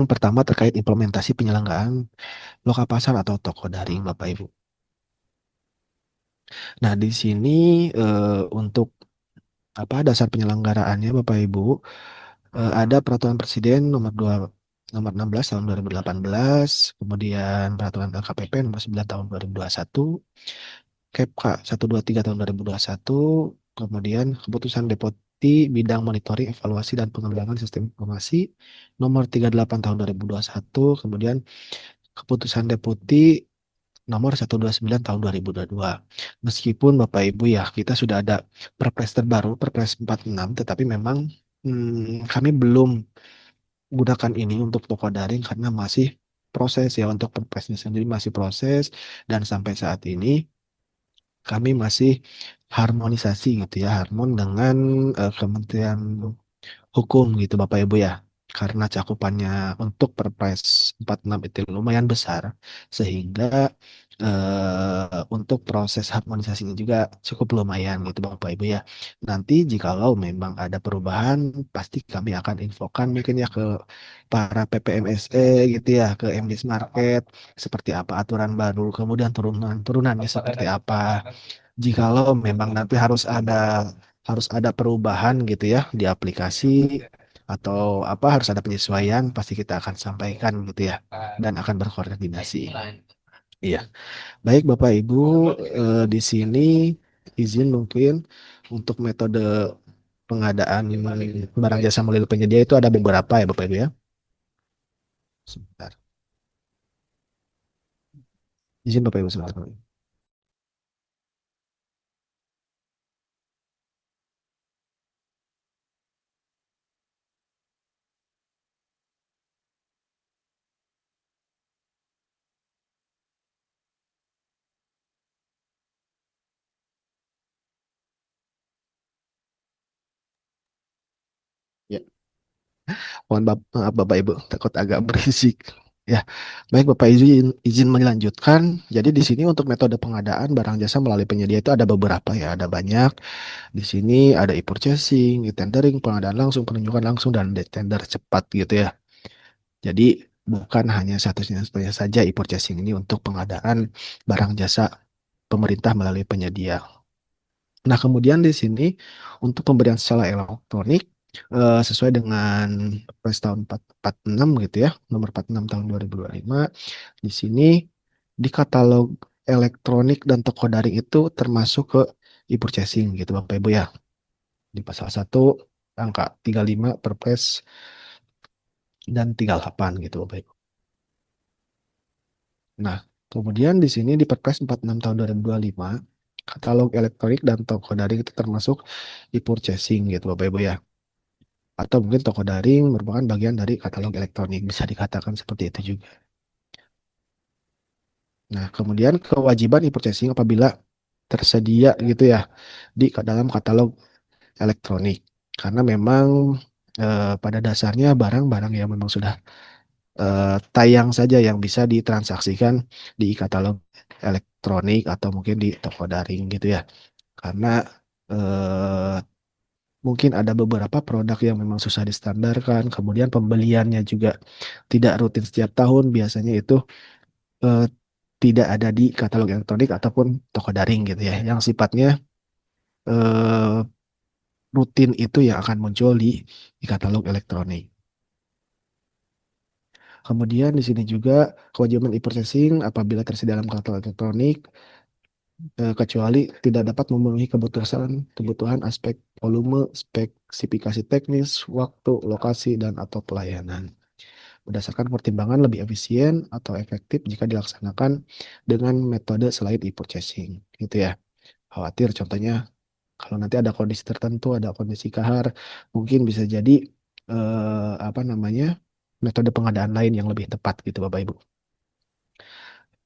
Yang pertama terkait implementasi penyelenggaraan loka pasar atau toko daring, Bapak Ibu. Nah, di sini untuk apa dasar penyelenggaraannya, Bapak Ibu, ada Peraturan Presiden nomor 16 tahun 2018, kemudian Peraturan LKPP nomor 9 tahun 2021, Kepka 123 tahun 2021, kemudian Keputusan Deputi Bidang Monitoring, Evaluasi dan Pengembangan Sistem Informasi nomor 38 tahun 2021, kemudian Keputusan Deputi nomor 129 tahun 2022. Meskipun Bapak Ibu ya, kita sudah ada Perpres terbaru, Perpres 46, tetapi memang kami belum gunakan ini untuk toko daring karena masih proses ya, untuk Perpresnya sendiri masih proses, dan sampai saat ini kami masih harmonisasi gitu ya, harmon dengan Kementerian Hukum gitu Bapak Ibu ya. Karena cakupannya untuk Perpres 46 itu lumayan besar, sehingga untuk proses harmonisasinya juga cukup lumayan gitu Bapak Ibu ya. Nanti jikalau memang ada perubahan, pasti kami akan infokan mungkin ya ke para PPMSE gitu ya, ke MDs Market, seperti apa aturan baru, kemudian turunannya seperti apa. Jikalau memang nanti harus ada perubahan gitu ya di aplikasi atau apa, harus ada penyesuaian, pasti kita akan sampaikan gitu ya, dan akan berkoordinasi. Iya, baik Bapak Ibu, di sini izin mungkin untuk metode pengadaan barang jasa melalui penyedia itu ada beberapa ya Bapak Ibu ya. Sebentar. Izin Bapak Ibu sebentar. Ya. Maaf Bapak Ibu, takut agak berisik. Ya, baik Bapak izin melanjutkan. Jadi di sini untuk metode pengadaan barang jasa melalui penyedia itu ada beberapa ya, ada banyak. Di sini ada e-purchasing, e-tendering, pengadaan langsung, penunjukan langsung, dan tender cepat gitu ya. Jadi bukan hanya satu-satunya saja e-purchasing ini untuk pengadaan barang jasa pemerintah melalui penyedia. Nah, kemudian di sini untuk pemberian secara elektronik sesuai dengan Perpres tahun 446 gitu ya, nomor 46 tahun 2025. Di sini di katalog elektronik dan toko daring itu termasuk ke e-purchasing gitu Bapak Ibu ya. Di pasal 1 angka 35 Perpres dan 38 gitu Bapak Ibu. Nah, kemudian di sini di Perpres 46 tahun 2025, katalog elektronik dan toko daring itu termasuk e-purchasing gitu Bapak Ibu ya. Atau mungkin toko daring merupakan bagian dari katalog elektronik, bisa dikatakan seperti itu juga. Nah, kemudian kewajiban e-purchasing apabila tersedia gitu ya di dalam katalog elektronik. Karena memang pada dasarnya barang-barang yang memang sudah tayang saja yang bisa ditransaksikan di katalog elektronik atau mungkin di toko daring gitu ya. Karena eh, mungkin ada beberapa produk yang memang susah distandarkan, kemudian pembeliannya juga tidak rutin setiap tahun, biasanya itu eh, tidak ada di katalog elektronik ataupun toko daring gitu ya, yang sifatnya eh, rutin itu yang akan muncul di katalog elektronik. Kemudian di sini juga kewajiban e-processing apabila tersedia dalam katalog elektronik, kecuali tidak dapat memenuhi kebutuhan kebutuhan aspek volume, spesifikasi teknis, waktu, lokasi, dan atau pelayanan. Berdasarkan pertimbangan lebih efisien atau efektif jika dilaksanakan dengan metode selain e-purchasing, gitu ya. Khawatir contohnya kalau nanti ada kondisi tertentu, ada kondisi kahar, mungkin bisa jadi apa namanya, metode pengadaan lain yang lebih tepat gitu Bapak Ibu.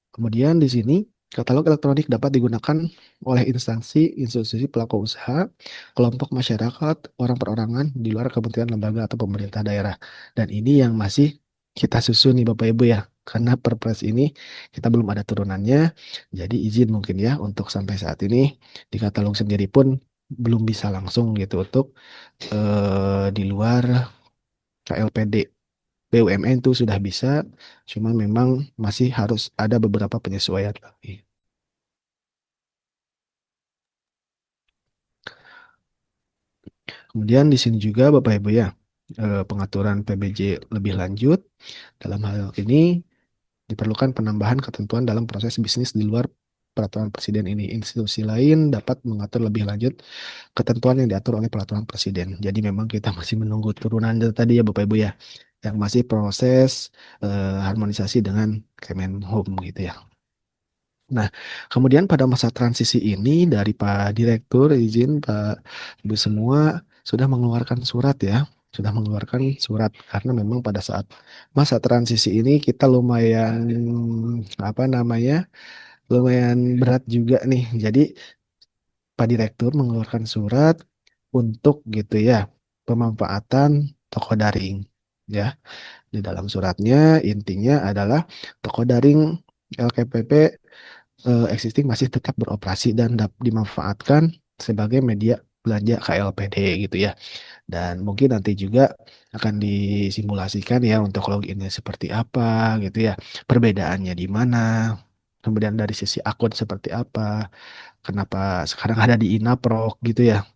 Kemudian di sini katalog elektronik dapat digunakan oleh instansi, institusi pelaku usaha, kelompok masyarakat, orang perorangan di luar kementerian lembaga atau pemerintah daerah. Dan ini yang masih kita susun nih Bapak Ibu ya. Karena Perpres ini kita belum ada turunannya, jadi izin mungkin ya untuk sampai saat ini di katalog sendiri pun belum bisa langsung gitu untuk di luar KLPD. BUMN itu sudah bisa, cuma memang masih harus ada beberapa penyesuaian lagi. Kemudian di sini juga Bapak Ibu ya, pengaturan PBJ lebih lanjut. Dalam hal ini diperlukan penambahan ketentuan dalam proses bisnis di luar peraturan presiden ini. Institusi lain dapat mengatur lebih lanjut ketentuan yang diatur oleh peraturan presiden. Jadi memang kita masih menunggu turunan tadi ya Bapak Ibu ya, yang masih proses harmonisasi dengan Kemenhub gitu ya. Nah, kemudian pada masa transisi ini dari Pak Direktur izin Pak Ibu semua sudah mengeluarkan surat ya, sudah mengeluarkan surat karena memang pada saat masa transisi ini kita lumayan apa namanya, lumayan berat juga nih. Jadi Pak Direktur mengeluarkan surat untuk gitu ya pemanfaatan toko daring ya. Di dalam suratnya intinya adalah toko daring LKPP existing masih tetap beroperasi dan dimanfaatkan sebagai media belanja KLPD gitu ya. Dan mungkin nanti juga akan disimulasikan ya untuk loginnya seperti apa gitu ya. Perbedaannya di mana. Kemudian dari sisi akun seperti apa. Kenapa sekarang ada di Inaprok gitu ya.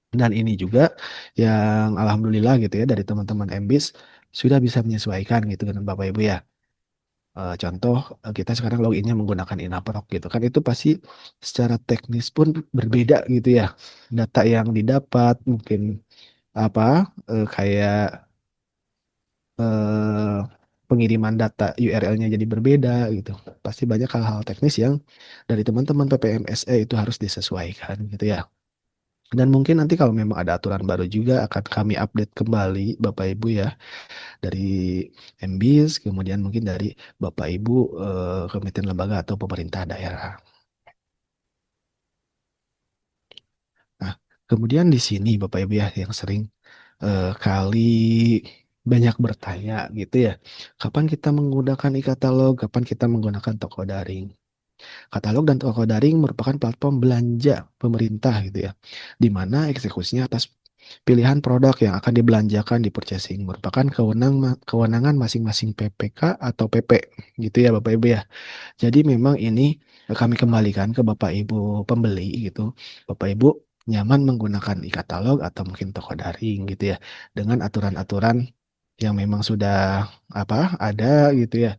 Dan ini juga yang alhamdulillah gitu ya dari teman-teman MBIS sudah bisa menyesuaikan gitu dengan Bapak Ibu ya. Contoh kita sekarang loginnya menggunakan Inaprok gitu kan itu pasti secara teknis pun berbeda gitu ya. Data yang didapat mungkin apa kayak eh, pengiriman data URL-nya jadi berbeda gitu. Pasti banyak hal-hal teknis yang dari teman-teman PPMSE itu harus disesuaikan gitu ya. Dan mungkin nanti kalau memang ada aturan baru juga akan kami update kembali Bapak Ibu ya dari MBIS, kemudian mungkin dari Bapak Ibu kementerian lembaga atau pemerintah daerah. Nah, kemudian di sini Bapak Ibu ya yang sering kali banyak bertanya gitu ya. Kapan kita menggunakan e-katalog, kapan kita menggunakan toko daring? Katalog dan toko daring merupakan platform belanja pemerintah gitu ya, di mana eksekusinya atas pilihan produk yang akan dibelanjakan di purchasing merupakan kewenangan masing-masing PPK atau PP gitu ya Bapak Ibu ya. Jadi memang ini kami kembalikan ke Bapak Ibu pembeli gitu. Bapak Ibu nyaman menggunakan e-katalog atau mungkin toko daring gitu ya dengan aturan-aturan yang memang sudah apa ada gitu ya.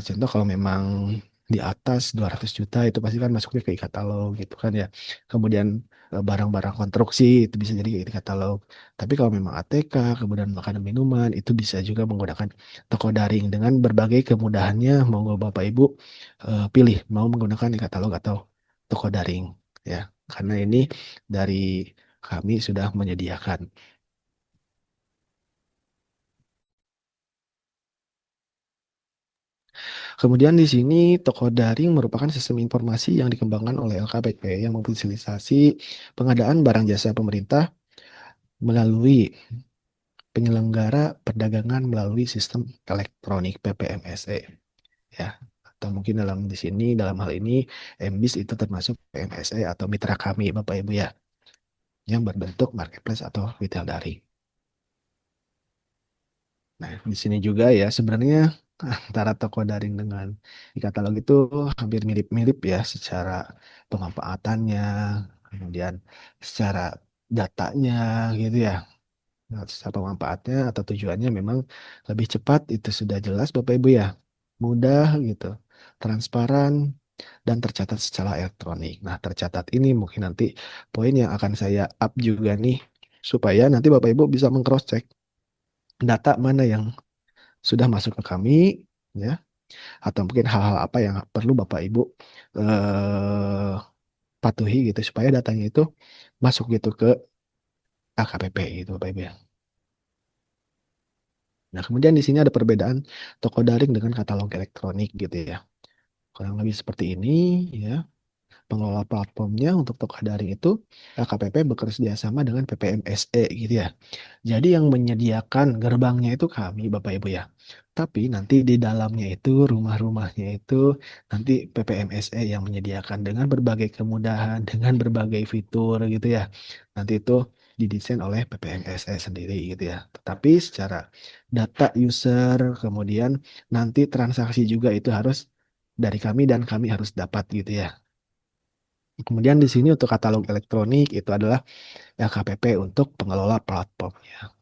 Contoh kalau memang di atas 200 juta itu pasti kan masuknya ke e-katalog gitu kan ya. Kemudian barang-barang konstruksi itu bisa jadi ke e-katalog. Tapi kalau memang ATK, kemudian makanan minuman itu bisa juga menggunakan toko daring dengan berbagai kemudahannya. Monggo Bapak Ibu pilih mau menggunakan e-katalog atau toko daring ya. Karena ini dari kami sudah menyediakan. Kemudian di sini toko daring merupakan sistem informasi yang dikembangkan oleh LKPP yang memfasilitasi pengadaan barang jasa pemerintah melalui penyelenggara perdagangan melalui sistem elektronik PPMSE ya. Atau mungkin dalam di sini dalam hal ini MBIS itu termasuk PMSE atau mitra kami Bapak Ibu ya yang berbentuk marketplace atau retail daring. Nah, di sini juga ya sebenarnya antara toko daring dengan e-katalog itu hampir mirip-mirip ya secara pemanfaatannya, kemudian secara datanya gitu ya. Nah, secara pemanfaatnya atau tujuannya memang lebih cepat itu sudah jelas Bapak Ibu ya. Mudah gitu, transparan dan tercatat secara elektronik. Nah, tercatat ini mungkin nanti poin yang akan saya up juga nih supaya nanti Bapak Ibu bisa meng-cross check data mana yang sudah masuk ke kami ya atau mungkin hal-hal apa yang perlu Bapak Ibu eh, patuhi gitu supaya datanya itu masuk gitu ke AKPP gitu Bapak Ibu ya. Nah, kemudian di sini ada perbedaan toko daring dengan katalog elektronik gitu ya. Kurang lebih seperti ini ya. Pengelola platformnya untuk toko daring itu LKPP bekerja sama dengan PPMSE gitu ya. Jadi yang menyediakan gerbangnya itu kami Bapak Ibu ya. Tapi nanti di dalamnya itu rumah-rumahnya itu nanti PPMSE yang menyediakan dengan berbagai kemudahan, dengan berbagai fitur gitu ya. Nanti itu didesain oleh PPMSE sendiri gitu ya. Tetapi secara data user, kemudian nanti transaksi juga itu harus dari kami dan kami harus dapat gitu ya. Kemudian di sini untuk katalog elektronik itu adalah LKPP untuk pengelola platformnya.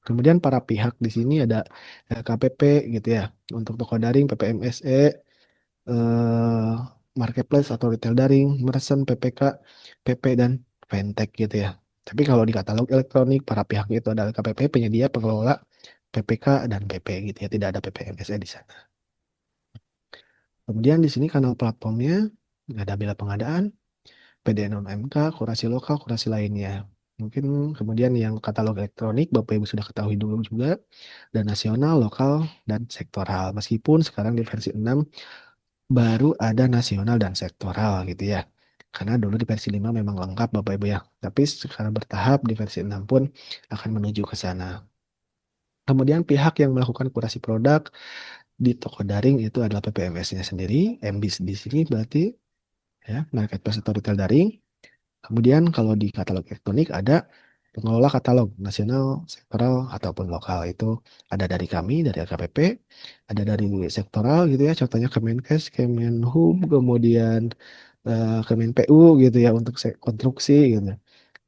Kemudian para pihak di sini ada LKPP gitu ya. Untuk toko daring PPMSE, eh, marketplace atau retail daring, merchant, PPK, PP dan fintech gitu ya. Tapi kalau di katalog elektronik para pihak itu adalah LKPP, penyedia, pengelola, PPK dan PP gitu ya. Tidak ada PPMSE di sana. Kemudian di sini kanal platformnya ada bila pengadaan, PDN MK, kurasi lokal, kurasi lainnya. Mungkin kemudian yang katalog elektronik Bapak Ibu sudah ketahui dulu juga, dan nasional, lokal, dan sektoral. Meskipun sekarang di versi 6 baru ada nasional dan sektoral gitu ya. Karena dulu di versi 5 memang lengkap Bapak Ibu ya. Tapi secara bertahap di versi 6 pun akan menuju ke sana. Kemudian pihak yang melakukan kurasi produk di toko daring itu adalah PPMS-nya sendiri, MBIS di sini berarti ya, marketplace atau retail daring. Kemudian kalau di katalog elektronik ada pengelola katalog nasional, sektoral ataupun lokal itu ada dari kami, dari LKPP, ada dari sektoral gitu ya, contohnya Kemenkes, Kemenhub, kemudian Kemenpu gitu ya untuk konstruksi gitu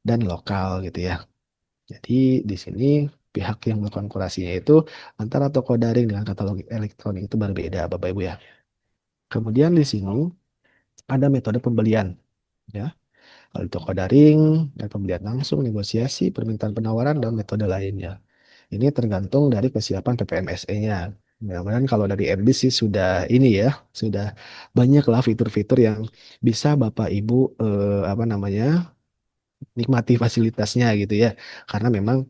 dan lokal gitu ya. Jadi di sini pihak yang melakukan kurasinya itu antara toko daring dengan katalog elektronik itu berbeda Bapak Ibu ya. Kemudian di sini ada metode pembelian ya. Kalau di toko daring, dan pembelian langsung, negosiasi, permintaan penawaran, dan metode lainnya. Ini tergantung dari kesiapan PPMSE-nya. Mudah-mudahan kalau dari MB sih sudah ini ya, sudah banyak lah fitur-fitur yang bisa Bapak Ibu apa namanya nikmati fasilitasnya gitu ya. Karena memang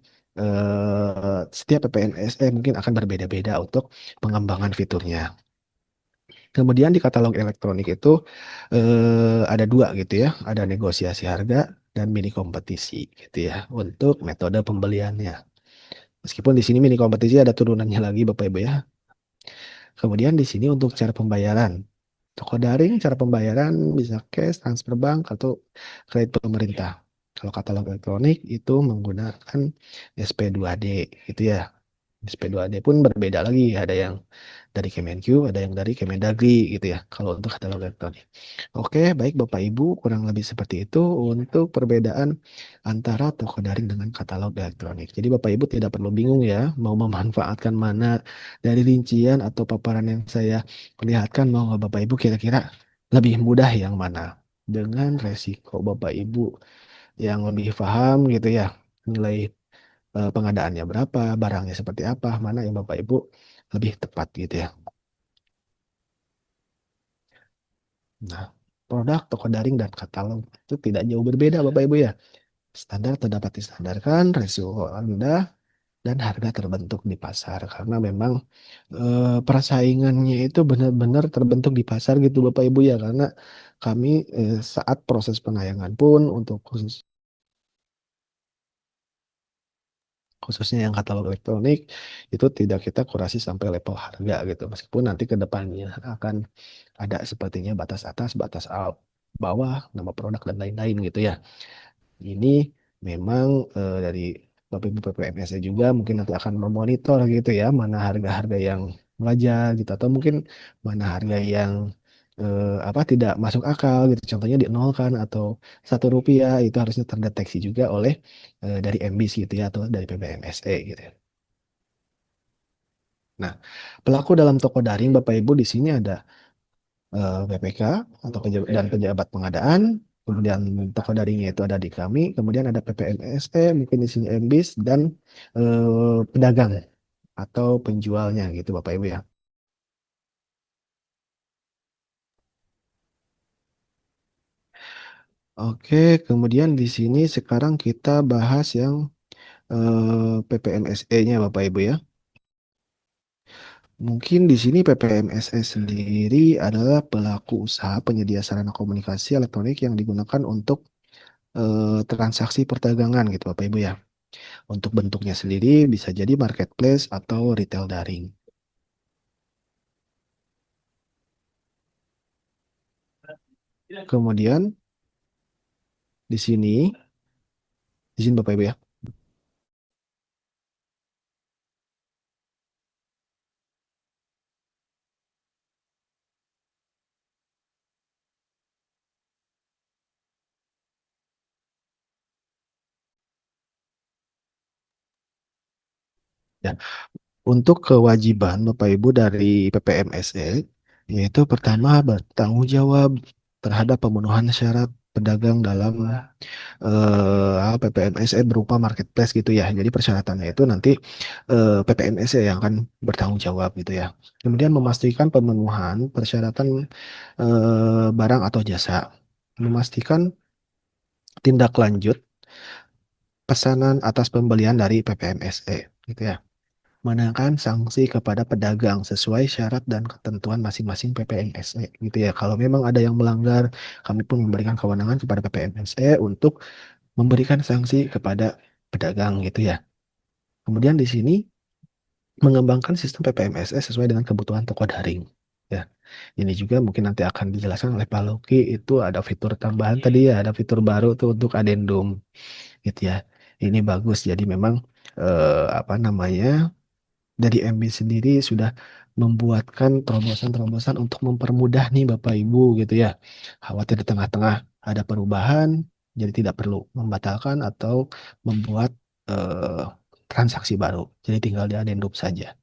setiap PPMSE mungkin akan berbeda-beda untuk pengembangan fiturnya. Kemudian di katalog elektronik itu ada dua gitu ya, ada negosiasi harga dan mini kompetisi gitu ya untuk metode pembeliannya. Meskipun di sini mini kompetisi ada turunannya lagi Bapak Ibu ya. Kemudian di sini untuk cara pembayaran. Toko daring cara pembayaran bisa cash, transfer bank atau kredit pemerintah. Kalau katalog elektronik itu menggunakan SP2D gitu ya. SP2D pun berbeda lagi, ada yang dari Kemenq, ada yang dari Kemendagri gitu ya, kalau untuk katalog elektronik. Oke, baik Bapak Ibu, kurang lebih seperti itu untuk perbedaan antara toko daring dengan katalog elektronik. Jadi Bapak Ibu tidak perlu bingung ya, mau memanfaatkan mana dari rincian atau paparan yang saya perlihatkan, mau nggak Bapak Ibu kira-kira lebih mudah yang mana? Dengan resiko Bapak Ibu yang lebih paham gitu ya, nilai pengadaannya berapa, barangnya seperti apa, mana yang Bapak Ibu lebih tepat gitu ya. Nah, produk toko daring dan katalog itu tidak jauh berbeda Bapak Ibu ya. Standar terdapat distandarkan, resiko rendah, dan harga terbentuk di pasar. Karena memang persaingannya itu benar-benar terbentuk di pasar gitu Bapak Ibu ya. Karena kami saat proses penayangan pun untuk khususnya yang katalog elektronik itu tidak kita kurasi sampai level harga gitu. Meskipun nanti ke depannya akan ada sepertinya batas atas, batas bawah, nama produk dan lain-lain gitu ya. Ini memang dari Bapak Ibu PPMS juga mungkin nanti akan memonitor gitu ya, mana harga-harga yang wajar gitu atau mungkin mana harga yang apa tidak masuk akal gitu. Contohnya dinolkan atau Rp1 itu harusnya terdeteksi juga oleh dari MBIS gitu ya atau dari PPMSE gitu ya. Nah, pelaku dalam toko daring Bapak Ibu di sini ada BPK atau dan pejabat pengadaan, kemudian toko daringnya itu ada di kami, kemudian ada PPMSE, mungkin di sini MBIS dan pedagang atau penjualnya gitu Bapak Ibu ya. Oke, kemudian di sini sekarang kita bahas yang PPMSE-nya Bapak Ibu ya. Mungkin di sini PPMSE sendiri adalah pelaku usaha penyedia sarana komunikasi elektronik yang digunakan untuk transaksi perdagangan gitu Bapak Ibu ya. Untuk bentuknya sendiri bisa jadi marketplace atau retail daring. Kemudian di sini Izin Bapak Ibu ya. Ya, untuk kewajiban Bapak Ibu dari PPMSE, yaitu pertama bertanggung jawab terhadap pemenuhan syarat pedagang dalam PPMSE berupa marketplace gitu ya. Jadi persyaratannya itu nanti PPMSE yang akan bertanggung jawab gitu ya. Kemudian memastikan pemenuhan persyaratan barang atau jasa, memastikan tindak lanjut pesanan atas pembelian dari PPMSE gitu ya. Menaikkan sanksi kepada pedagang sesuai syarat dan ketentuan masing-masing PPMSE gitu ya. Kalau memang ada yang melanggar, kami pun memberikan kewenangan kepada PPMSE untuk memberikan sanksi kepada pedagang gitu ya. Kemudian di sini mengembangkan sistem PPMSE sesuai dengan kebutuhan toko daring. Ya, ini juga mungkin nanti akan dijelaskan oleh Pak Loki, itu ada fitur tambahan tadi ya, ada fitur baru tuh untuk adendum gitu ya. Ini bagus. Jadi memang apa namanya, dari MB sendiri sudah membuatkan terobosan-terobosan untuk mempermudah nih Bapak Ibu gitu ya. Khawatir di tengah-tengah ada perubahan, jadi tidak perlu membatalkan atau membuat eh, transaksi baru. Jadi tinggal di addendum saja.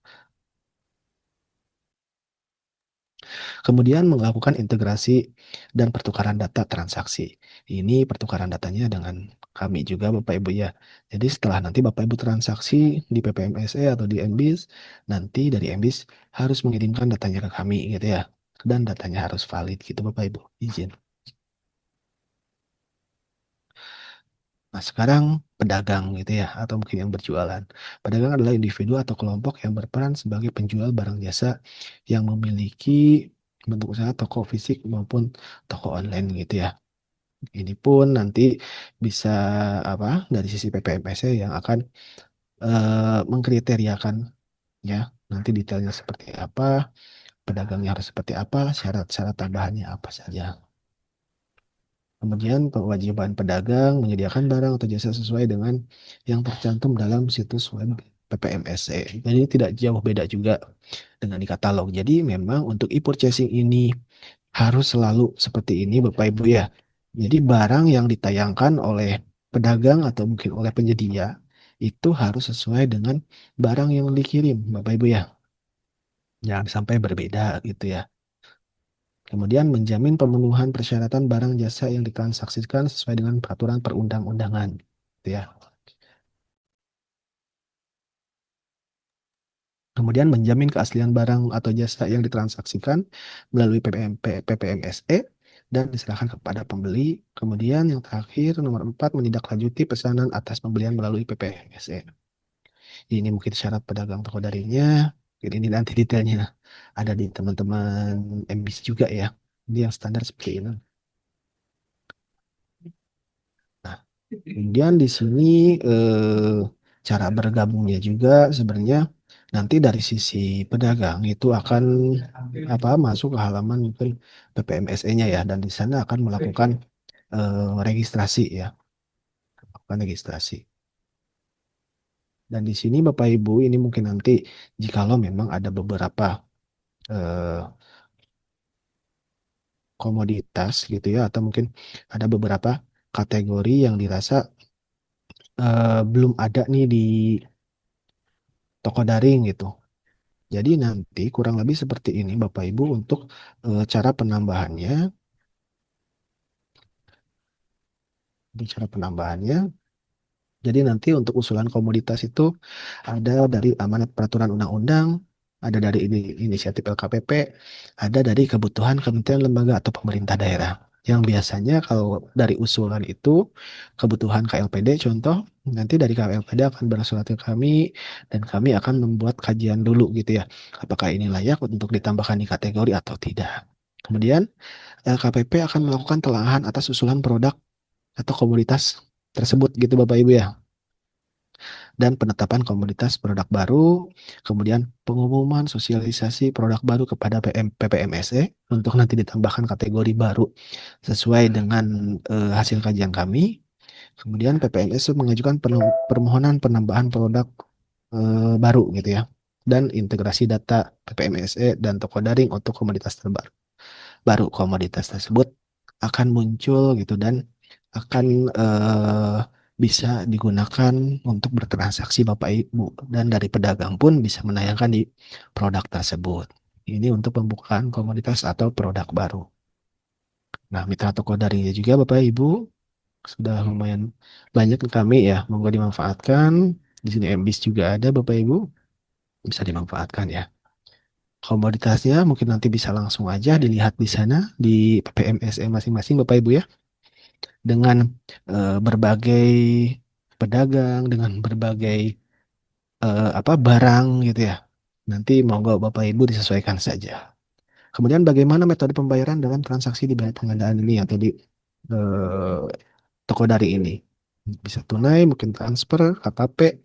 Kemudian melakukan integrasi dan pertukaran data transaksi. Ini pertukaran datanya dengan kami juga Bapak Ibu ya. Jadi setelah nanti Bapak Ibu transaksi di PPMSE atau di MBIS, nanti dari MBIS harus mengirimkan datanya ke kami gitu ya. Dan datanya harus valid gitu Bapak Ibu. Izin. Nah, sekarang pedagang gitu ya, atau mungkin yang berjualan. Pedagang adalah individu atau kelompok yang berperan sebagai penjual barang jasa yang memiliki bentuk usaha toko fisik maupun toko online gitu ya. Ini pun nanti bisa apa dari sisi PPMSnya yang akan mengkriteriakan ya nanti detailnya seperti apa, pedagangnya harus seperti apa, syarat-syarat tambahannya apa saja. Kemudian kewajiban pedagang menyediakan barang atau jasa sesuai dengan yang tercantum dalam situs web PPMSE. Jadi ini tidak jauh beda juga dengan di katalog. Jadi memang untuk e-purchasing ini harus selalu seperti ini Bapak Ibu ya. Jadi barang yang ditayangkan oleh pedagang atau mungkin oleh penyedia itu harus sesuai dengan barang yang dikirim Bapak Ibu ya. Jangan sampai berbeda gitu ya. Kemudian menjamin pemenuhan persyaratan barang jasa yang ditransaksikan sesuai dengan peraturan perundang-undangan. Gitu ya. Kemudian menjamin keaslian barang atau jasa yang ditransaksikan melalui PPMSE dan diserahkan kepada pembeli. Kemudian yang terakhir nomor 4 menindaklanjuti pesanan atas pembelian melalui PPMSE. Ini mungkin syarat pedagang toko daringnya. Mungkin ini nanti detailnya ada di teman-teman MBIS juga ya. Ini yang standar seperti ini. Nah, kemudian di sini cara bergabungnya juga sebenarnya nanti dari sisi pedagang itu akan apa masuk ke halaman mungkin PPMSE-nya ya dan di sana akan melakukan registrasi ya, melakukan registrasi. Dan di sini Bapak Ibu ini mungkin nanti jikalau memang ada beberapa eh, komoditas gitu ya atau mungkin ada beberapa kategori yang dirasa belum ada nih di toko daring gitu. Jadi nanti kurang lebih seperti ini Bapak Ibu untuk cara penambahannya. Di cara penambahannya. Jadi nanti untuk usulan komoditas itu ada dari amanat peraturan undang-undang, ada dari inisiatif LKPP, ada dari kebutuhan kementerian lembaga atau pemerintah daerah. Yang biasanya kalau dari usulan itu kebutuhan KLPD contoh, nanti dari KLPD akan bersurat ke kami dan kami akan membuat kajian dulu gitu ya. Apakah ini layak untuk ditambahkan di kategori atau tidak. Kemudian LKPP akan melakukan telahan atas usulan produk atau komoditas tersebut gitu Bapak Ibu ya. Dan penetapan komoditas produk baru, kemudian pengumuman sosialisasi produk baru kepada PPMSE untuk nanti ditambahkan kategori baru sesuai dengan hasil kajian kami. Kemudian PPMS mengajukan permohonan penambahan produk baru gitu ya. Dan integrasi data PPMSE dan toko daring untuk komoditas terbaru. Baru komoditas tersebut akan muncul gitu dan akan bisa digunakan untuk bertransaksi Bapak Ibu dan dari pedagang pun bisa menayangkan di produk tersebut. Ini untuk pembukaan komoditas atau produk baru. Nah, mitra toko daringnya juga Bapak Ibu sudah lumayan banyak ke kami ya, monggo dimanfaatkan. Di sini MBIS juga ada Bapak Ibu, bisa dimanfaatkan ya. Komoditasnya mungkin nanti bisa langsung aja dilihat di sana di PPMSE masing-masing Bapak Ibu ya, dengan berbagai pedagang, dengan berbagai apa barang gitu ya. Nanti monggo Bapak Ibu disesuaikan saja. Kemudian bagaimana metode pembayaran dalam transaksi di bidang pengadaan ini atau di eh, toko dari ini? Bisa tunai, mungkin transfer, KTP,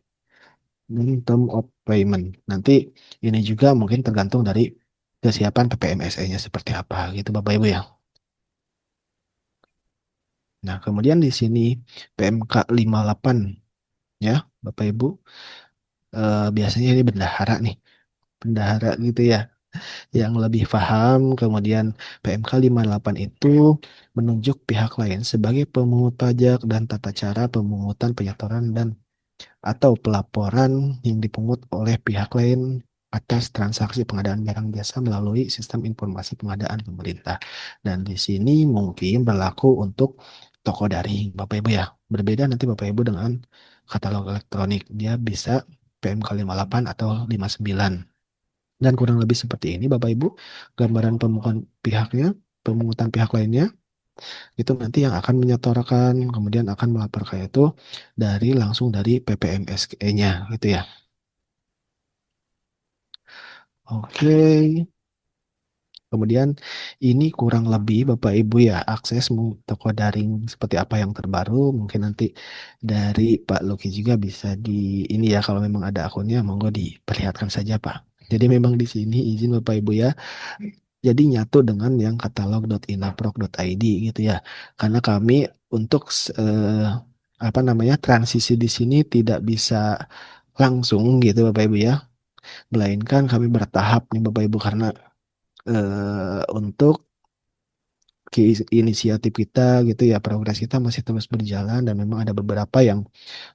dan term of payment. Nanti ini juga mungkin tergantung dari kesiapan PPMSE-nya seperti apa gitu Bapak Ibu ya. Nah, kemudian di sini PMK 58 ya Bapak Ibu. Biasanya ini bendahara nih, bendahara gitu ya yang lebih paham. Kemudian PMK 58 itu menunjuk pihak lain sebagai pemungut pajak dan tata cara pemungutan penyetoran dan atau pelaporan yang dipungut oleh pihak lain atas transaksi pengadaan barang jasa melalui sistem informasi pengadaan pemerintah. Dan di sini mungkin berlaku untuk toko daring, Bapak Ibu ya. Berbeda nanti Bapak Ibu dengan katalog elektronik. Dia bisa PMK 58 atau 59. Dan kurang lebih seperti ini Bapak Ibu, gambaran pemungutan pihaknya, pemungutan pihak lainnya itu nanti yang akan menyetorkan kemudian akan melaporkan itu dari langsung dari PPMSE-nya gitu ya. Oke, kemudian ini kurang lebih Bapak Ibu ya akses toko daring seperti apa yang terbaru mungkin nanti dari Pak Luki juga bisa di ini ya kalau memang ada akunnya monggo diperlihatkan saja Pak. Jadi memang di sini izin Bapak Ibu ya. Jadi nyatu dengan yang katalog.inaprok.id gitu ya. Karena kami untuk apa namanya transisi di sini tidak bisa langsung gitu Bapak Ibu ya. Melainkan kami bertahap nih Bapak Ibu karena untuk inisiatif kita gitu ya progres kita masih terus berjalan dan memang ada beberapa yang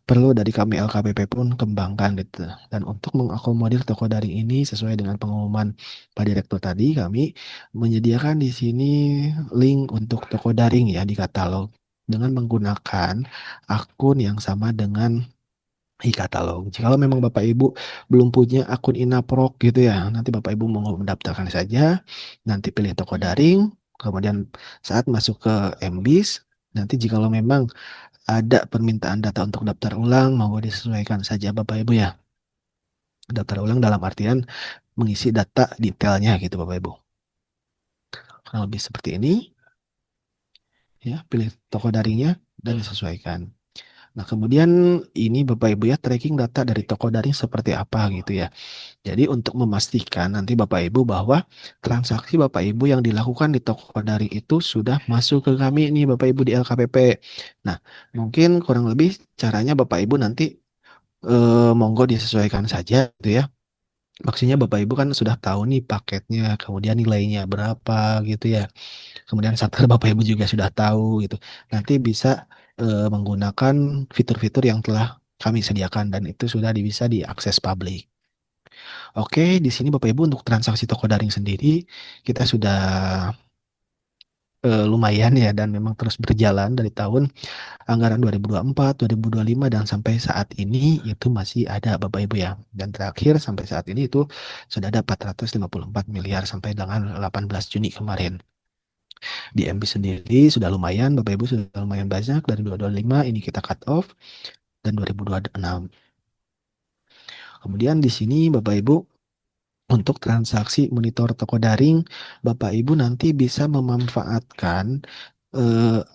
perlu dari kami LKPP pun kembangkan gitu. Dan untuk mengakomodir toko daring ini sesuai dengan pengumuman Pak Direktur tadi, kami menyediakan di sini link untuk toko daring ya di katalog dengan menggunakan akun yang sama dengan e-katalog. Jika memang Bapak Ibu belum punya akun Inaprok gitu ya, nanti Bapak Ibu mau mendaftarkan saja, nanti pilih toko daring, kemudian saat masuk ke MBIS, nanti jika memang ada permintaan data untuk daftar ulang, mau disesuaikan saja Bapak Ibu ya. Daftar ulang dalam artian mengisi data detailnya gitu Bapak Ibu. Kurang lebih seperti ini, ya, pilih toko daringnya dan disesuaikan. Nah, kemudian ini Bapak Ibu ya tracking data dari toko daring seperti apa gitu ya. Jadi untuk memastikan nanti Bapak Ibu bahwa transaksi Bapak Ibu yang dilakukan di toko daring itu sudah masuk ke kami nih Bapak Ibu di LKPP. Nah, mungkin kurang lebih caranya Bapak Ibu nanti monggo disesuaikan saja gitu ya. Maksudnya Bapak Ibu kan sudah tahu nih paketnya, kemudian nilainya berapa gitu ya. Kemudian satker Bapak Ibu juga sudah tahu gitu. Nanti bisa menggunakan fitur-fitur yang telah kami sediakan dan itu sudah bisa diakses publik. Oke, di sini Bapak Ibu untuk transaksi toko daring sendiri kita sudah lumayan ya dan memang terus berjalan dari tahun anggaran 2024, 2025 dan sampai saat ini itu masih ada Bapak Ibu ya. Dan terakhir sampai saat ini itu sudah ada 454 miliar sampai dengan 18 Juni kemarin. Di MB sendiri sudah lumayan Bapak Ibu sudah lumayan banyak dari 2025 ini kita cut off dan 2026. Kemudian di sini Bapak Ibu untuk transaksi monitor toko daring, Bapak Ibu nanti bisa memanfaatkan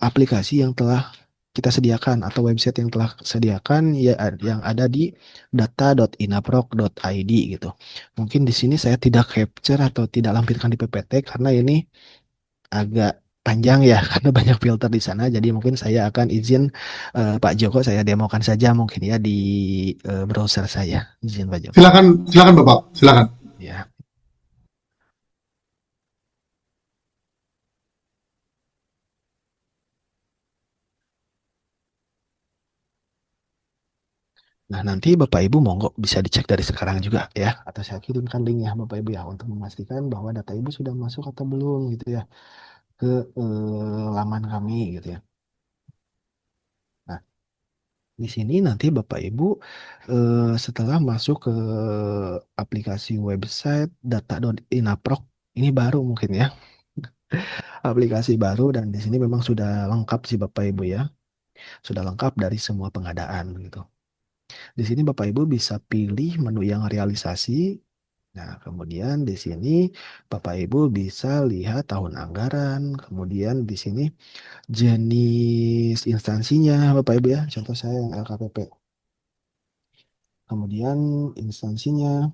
aplikasi yang telah kita sediakan atau website yang telah sediakan ya yang ada di data.inaprok.id gitu. Mungkin di sini saya tidak capture atau tidak lampirkan di PPT karena ini agak panjang ya karena banyak filter di sana. Jadi mungkin saya akan izin Pak Joko saya demokan saja mungkin ya di browser saya. Izin Pak Joko. Silakan, silakan Bapak, silakan. Ya. Nah, nanti Bapak Ibu monggo bisa dicek dari sekarang juga ya. Atau saya kirimkan linknya Bapak Ibu ya untuk memastikan bahwa data Ibu sudah masuk atau belum gitu ya ke laman kami gitu ya. Nah, di sini nanti Bapak Ibu setelah masuk ke aplikasi website data.inaproc ini baru mungkin ya. Aplikasi baru dan di sini memang sudah lengkap sih Bapak Ibu ya. Sudah lengkap dari semua pengadaan gitu. Di sini Bapak Ibu bisa pilih menu yang realisasi. Nah, kemudian di sini Bapak Ibu bisa lihat tahun anggaran, kemudian di sini jenis instansinya Bapak Ibu ya. Contoh saya yang LKPP. Kemudian instansinya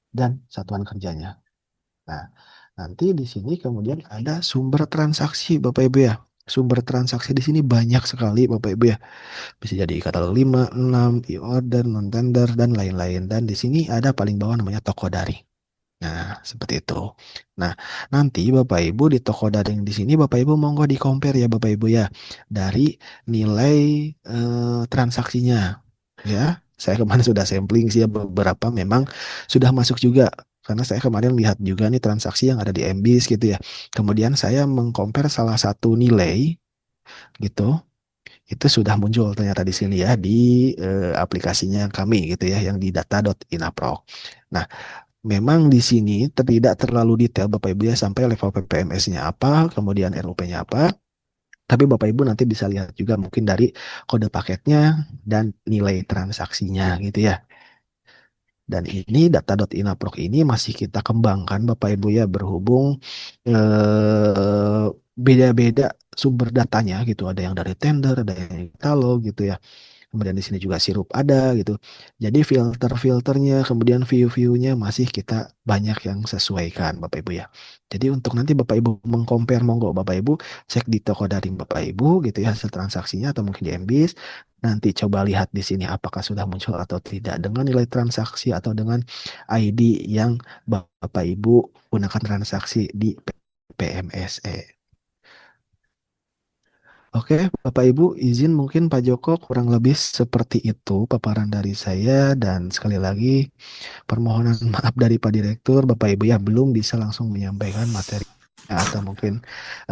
dan satuan kerjanya. Nah, nanti di sini kemudian ada sumber transaksi Bapak Ibu ya. Sumber transaksi di sini banyak sekali Bapak Ibu ya. Bisa jadi katalog 5, 6, e-order, non-tender, dan lain-lain. Dan di sini ada paling bawah namanya toko daring. Nah, seperti itu. Nah, nanti Bapak Ibu di toko daring di sini Bapak Ibu monggo di compare ya Bapak Ibu ya dari nilai transaksinya. Ya, saya kemarin sudah sampling sih ya beberapa memang sudah masuk juga. Karena saya kemarin lihat juga nih transaksi yang ada di MBIS gitu ya. Kemudian saya mengcompare salah satu nilai gitu itu sudah muncul ternyata di sini ya di aplikasinya kami gitu ya yang di data.inaproc. Nah, memang di sini tidak terlalu detail Bapak Ibu ya sampai level PPMS-nya apa, kemudian RUP-nya apa. Tapi Bapak Ibu nanti bisa lihat juga mungkin dari kode paketnya dan nilai transaksinya gitu ya. Dan ini data.inaproc ini masih kita kembangkan Bapak Ibu ya berhubung beda-beda sumber datanya gitu. Ada yang dari tender, ada yang dari katalog gitu ya. Kemudian di sini juga sirup ada gitu. Jadi filter-filternya, kemudian view-viewnya masih kita banyak yang sesuaikan Bapak Ibu ya. Jadi untuk nanti Bapak Ibu mengcompare monggo Bapak Ibu cek di toko daring Bapak Ibu gitu ya hasil transaksinya atau mungkin di MBIS. Nanti coba lihat di sini apakah sudah muncul atau tidak dengan nilai transaksi atau dengan ID yang Bapak Ibu gunakan transaksi di PMSE. Oke, Bapak Ibu, izin mungkin Pak Joko kurang lebih seperti itu paparan dari saya dan sekali lagi permohonan maaf dari Pak Direktur, Bapak Ibu ya belum bisa langsung menyampaikan materi atau mungkin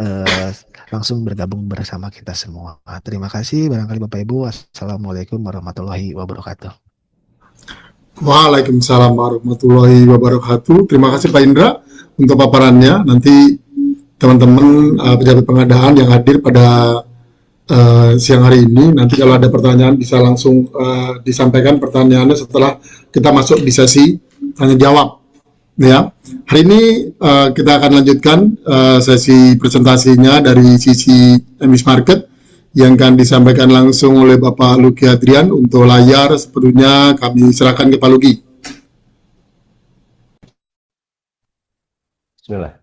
eh, langsung bergabung bersama kita semua. Terima kasih barangkali Bapak Ibu. Wassalamualaikum warahmatullahi wabarakatuh. Waalaikumsalam warahmatullahi wabarakatuh. Terima kasih Pak Indra untuk paparannya. Nanti teman-teman pejabat pengadaan yang hadir pada siang hari ini, nanti kalau ada pertanyaan bisa langsung disampaikan pertanyaannya setelah kita masuk di sesi tanya jawab. Ya, hari ini kita akan lanjutkan sesi presentasinya dari sisi emis market yang akan disampaikan langsung oleh Bapak Luki Adrian. Untuk layar sepenuhnya kami serahkan ke Pak Luki. Bismillah.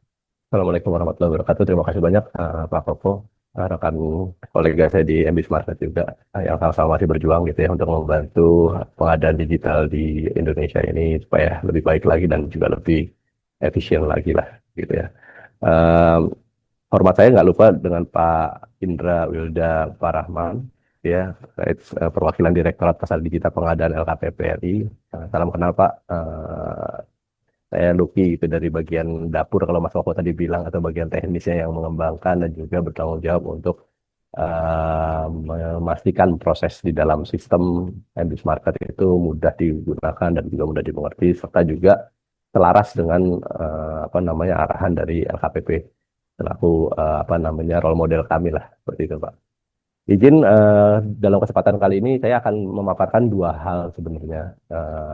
Assalamualaikum warahmatullahi wabarakatuh. Terima kasih banyak Pak Koko, rekan kolega saya di MBIS Market juga yang sama-sama masih berjuang gitu ya untuk membantu pengadaan digital di Indonesia ini supaya lebih baik lagi dan juga lebih efisien lagi lah gitu ya. Um, Hormat saya nggak lupa dengan Pak Indra Wilda Parahman ya, terkait perwakilan Direktorat Pasar Digital Pengadaan LKPP RI. Salam kenal Pak. Saya Lucky itu dari bagian dapur kalau Mas Koko tadi bilang atau bagian teknisnya yang mengembangkan dan juga bertanggung jawab untuk memastikan proses di dalam sistem MBIS Market itu mudah digunakan dan juga mudah dimengerti serta juga selaras dengan apa namanya arahan dari LKPP selaku apa namanya role model kami lah seperti itu Pak. Izin dalam kesempatan kali ini saya akan memaparkan dua hal sebenarnya.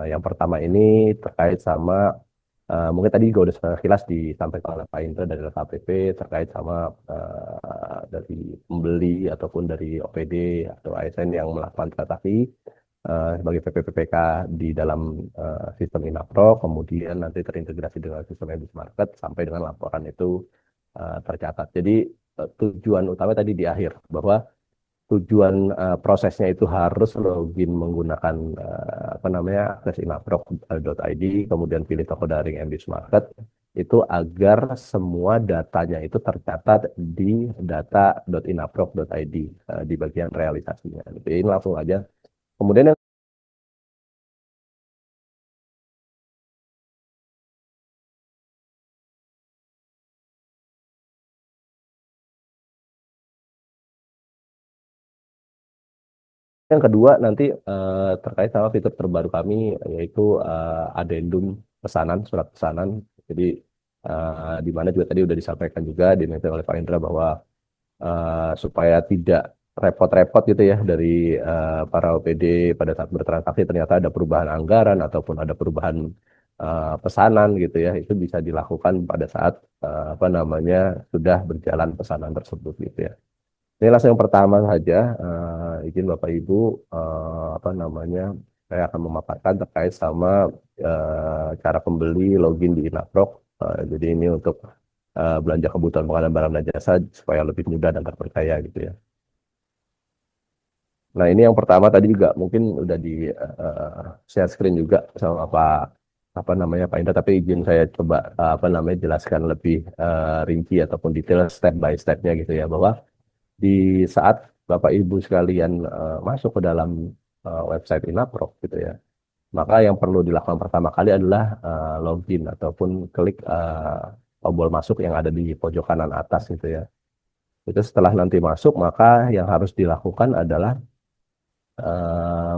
Yang pertama ini terkait sama mungkin tadi juga udah sekilas disampaikan oleh Pak Indra dari LKPP terkait sama dari pembeli ataupun dari OPD atau ASN yang melakukan transaksi sebagai PP-PPK di dalam sistem Inapro, kemudian nanti terintegrasi dengan sistem Ebis Market sampai dengan laporan itu tercatat. Jadi tujuan utama tadi di akhir bahwa tujuan prosesnya itu harus login menggunakan apa namanya akses inaproc.id, kemudian pilih toko daring Ebis Market itu agar semua datanya itu tercatat di data.inaproc.id di bagian realisasinya. Jadi ini langsung aja. Kemudian yang kedua nanti terkait sama fitur terbaru kami yaitu addendum pesanan, surat pesanan. Jadi di mana juga tadi udah disampaikan juga dimention oleh Pak Indra bahwa supaya tidak repot-repot gitu ya dari para OPD pada saat bertransaksi ternyata ada perubahan anggaran ataupun ada perubahan pesanan gitu ya, itu bisa dilakukan pada saat apa namanya sudah berjalan pesanan tersebut gitu ya. Ini langsung yang pertama saja, izin Bapak Ibu, apa namanya, saya akan memaparkan terkait sama cara pembeli login di Inaproc. Jadi ini untuk belanja kebutuhan pengadaan barang dan jasa supaya lebih mudah dan terpercaya gitu ya. Nah ini yang pertama tadi juga mungkin udah di share screen juga sama apa namanya Pak Indra, tapi izin saya coba apa namanya jelaskan lebih rinci ataupun detail step by stepnya gitu ya, bahwa di saat Bapak Ibu sekalian masuk ke dalam website Inaproc gitu ya, maka yang perlu dilakukan pertama kali adalah login ataupun klik tombol masuk yang ada di pojok kanan atas gitu ya. Itu setelah nanti masuk, maka yang harus dilakukan adalah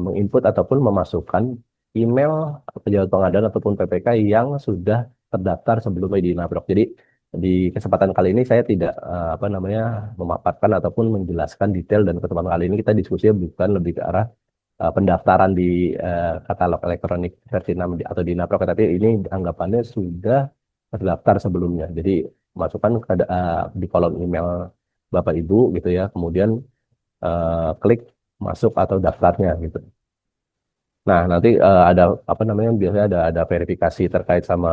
menginput ataupun memasukkan email pejabat pengadaan ataupun PPK yang sudah terdaftar sebelumnya di Inaproc. Jadi di kesempatan kali ini saya tidak apa namanya memaparkan ataupun menjelaskan detail, dan kesempatan kali ini kita diskusinya bukan lebih ke arah pendaftaran di katalog elektronik versi 6 atau di Inaproc, tapi ini anggapannya sudah terdaftar sebelumnya. Jadi masukkan di kolom email Bapak Ibu gitu ya, kemudian klik masuk atau daftarnya gitu. Nah, nanti ada apa namanya biasanya ada verifikasi terkait sama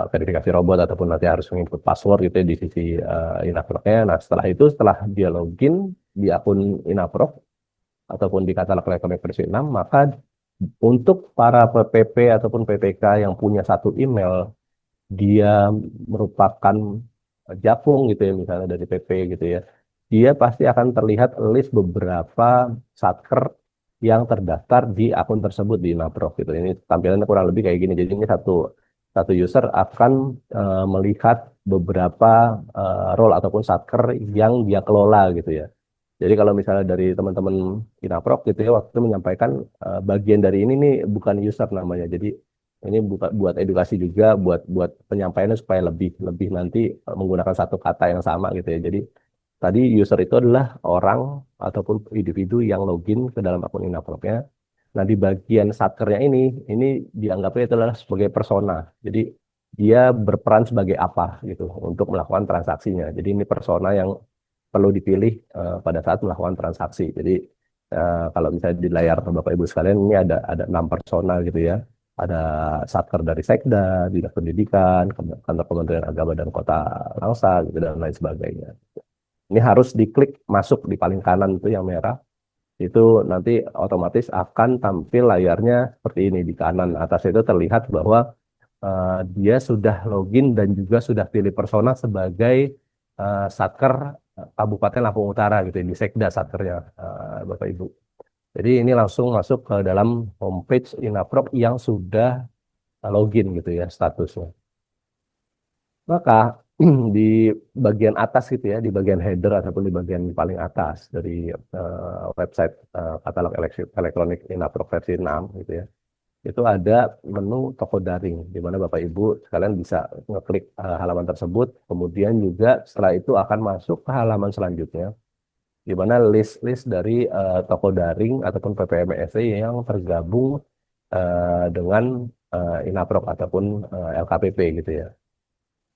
verifikasi robot ataupun nanti harus menginput password gitu ya di sisi Inaproc-nya. Nah, setelah itu setelah dia login di akun Inaproc ataupun di katalog elektronik versi 6, maka untuk para PPP ataupun PPK yang punya satu email, dia merupakan Japung gitu ya, misalnya dari PP gitu ya, dia pasti akan terlihat list beberapa satker yang terdaftar di akun tersebut di Inaproc gitu. Ini tampilannya kurang lebih kayak gini. Jadi ini satu satu user akan melihat beberapa role ataupun satker yang dia kelola gitu ya. Jadi kalau misalnya dari teman-teman Inaproc gitu ya waktu itu menyampaikan bagian dari ini nih bukan user namanya. Jadi ini buat edukasi juga, buat buat penyampaiannya supaya lebih lebih nanti menggunakan satu kata yang sama gitu ya. Jadi tadi user itu adalah orang ataupun individu yang login ke dalam akun Inaproc-nya. Nah, di bagian satkernya ini dianggapnya itu adalah sebagai persona. Jadi dia berperan sebagai apa gitu untuk melakukan transaksinya. Jadi ini persona yang perlu dipilih pada saat melakukan transaksi. Jadi kalau misalnya di layar Bapak Ibu sekalian ini ada 6 persona gitu ya. Ada satker dari Sekda, Dinas Pendidikan, Kantor Kementerian Agama dan Kota Langsa gitu dan lain sebagainya. Ini harus diklik masuk di paling kanan itu yang merah. Itu nanti otomatis akan tampil layarnya seperti ini. Di kanan atas itu terlihat bahwa dia sudah login dan juga sudah pilih persona sebagai Satker Kabupaten Lampung Utara gitu ya, di Sekda Satkernya Bapak Ibu. Jadi ini langsung masuk ke dalam homepage Inaproc yang sudah login gitu ya statusnya. Maka di bagian atas gitu ya, di bagian header ataupun di bagian paling atas dari website katalog elektronik Inaproc versi 6 gitu ya, itu ada menu toko daring, di mana Bapak Ibu sekalian bisa ngeklik halaman tersebut, kemudian juga setelah itu akan masuk ke halaman selanjutnya, di mana list-list dari toko daring ataupun PPMSE yang tergabung dengan Inaproc ataupun LKPP gitu ya.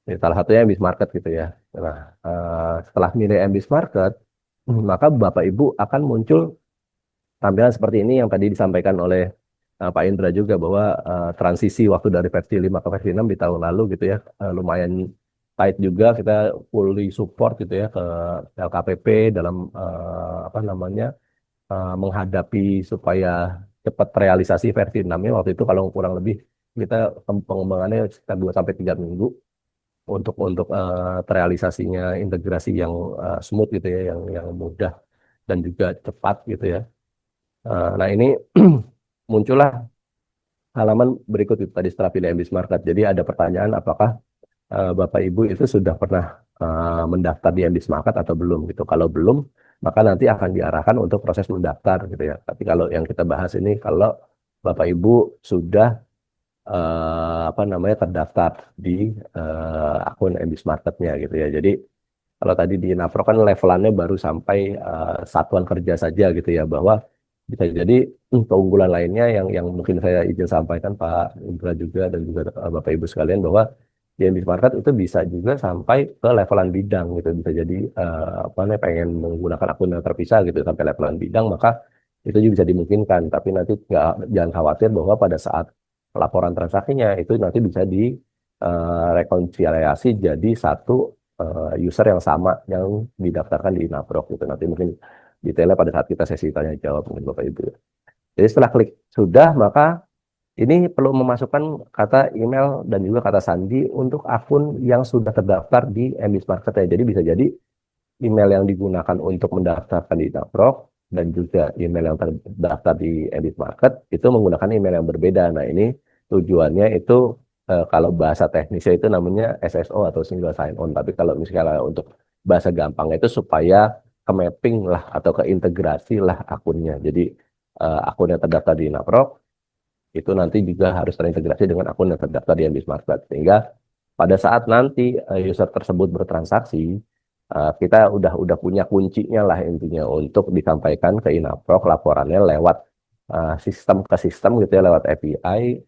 Jadi salah satunya MBIS Market gitu ya. Nah, setelah milih MBIS Market, maka Bapak Ibu akan muncul tampilan seperti ini yang tadi disampaikan oleh Pak Indra juga bahwa transisi waktu dari versi 5 ke versi 6 di tahun lalu gitu ya, lumayan tight juga, kita fully support gitu ya ke LKPP dalam apa namanya menghadapi supaya cepat realisasi versi 6-nya. Waktu itu kalau kurang lebih kita pengembangannya sekitar 2 sampai 3 minggu untuk terrealisasinya integrasi yang smooth gitu ya, yang mudah dan juga cepat gitu ya. Nah ini muncullah halaman berikut itu tadi setelah pilih MBIS Market. Jadi ada pertanyaan apakah Bapak Ibu itu sudah pernah mendaftar di MBIS Market atau belum gitu. Kalau belum, maka nanti akan diarahkan untuk proses mendaftar gitu ya. Tapi kalau yang kita bahas ini kalau Bapak Ibu sudah apa namanya terdaftar di akun MBIS Marketnya gitu ya. Jadi kalau tadi di Napro kan levelannya baru sampai satuan kerja saja gitu ya, bahwa bisa jadi keunggulan lainnya yang mungkin saya izin sampaikan Pak Indra juga dan juga Bapak Ibu sekalian, bahwa di MBIS Market itu bisa juga sampai ke levelan bidang gitu. Bisa jadi apa namanya pengen menggunakan akun yang terpisah gitu sampai levelan bidang, maka itu juga bisa dimungkinkan. Tapi nanti jangan khawatir bahwa pada saat laporan transaksinya itu nanti bisa di rekonsiliasi jadi satu user yang sama yang didaftarkan di Naprok gitu. Nanti mungkin detailnya pada saat kita sesi tanya jawab mungkin Bapak Ibu. Jadi setelah klik sudah, maka ini perlu memasukkan kata email dan juga kata sandi untuk akun yang sudah terdaftar di MBIS Market ya. Jadi bisa jadi email yang digunakan untuk mendaftarkan di Naprok dan juga email yang terdaftar di MBIS Market itu menggunakan email yang berbeda. Nah ini tujuannya itu kalau bahasa teknisnya itu namanya SSO atau single sign on. Tapi kalau misalnya untuk bahasa gampangnya itu supaya ke mapping lah atau ke integrasi lah akunnya. Jadi akun yang terdaftar di Naprok itu nanti juga harus terintegrasi dengan akun yang terdaftar di MBIS Market. Sehingga pada saat nanti user tersebut bertransaksi, kita udah punya kuncinya lah intinya untuk disampaikan ke Inaprok laporannya lewat sistem ke sistem gitu ya, lewat API.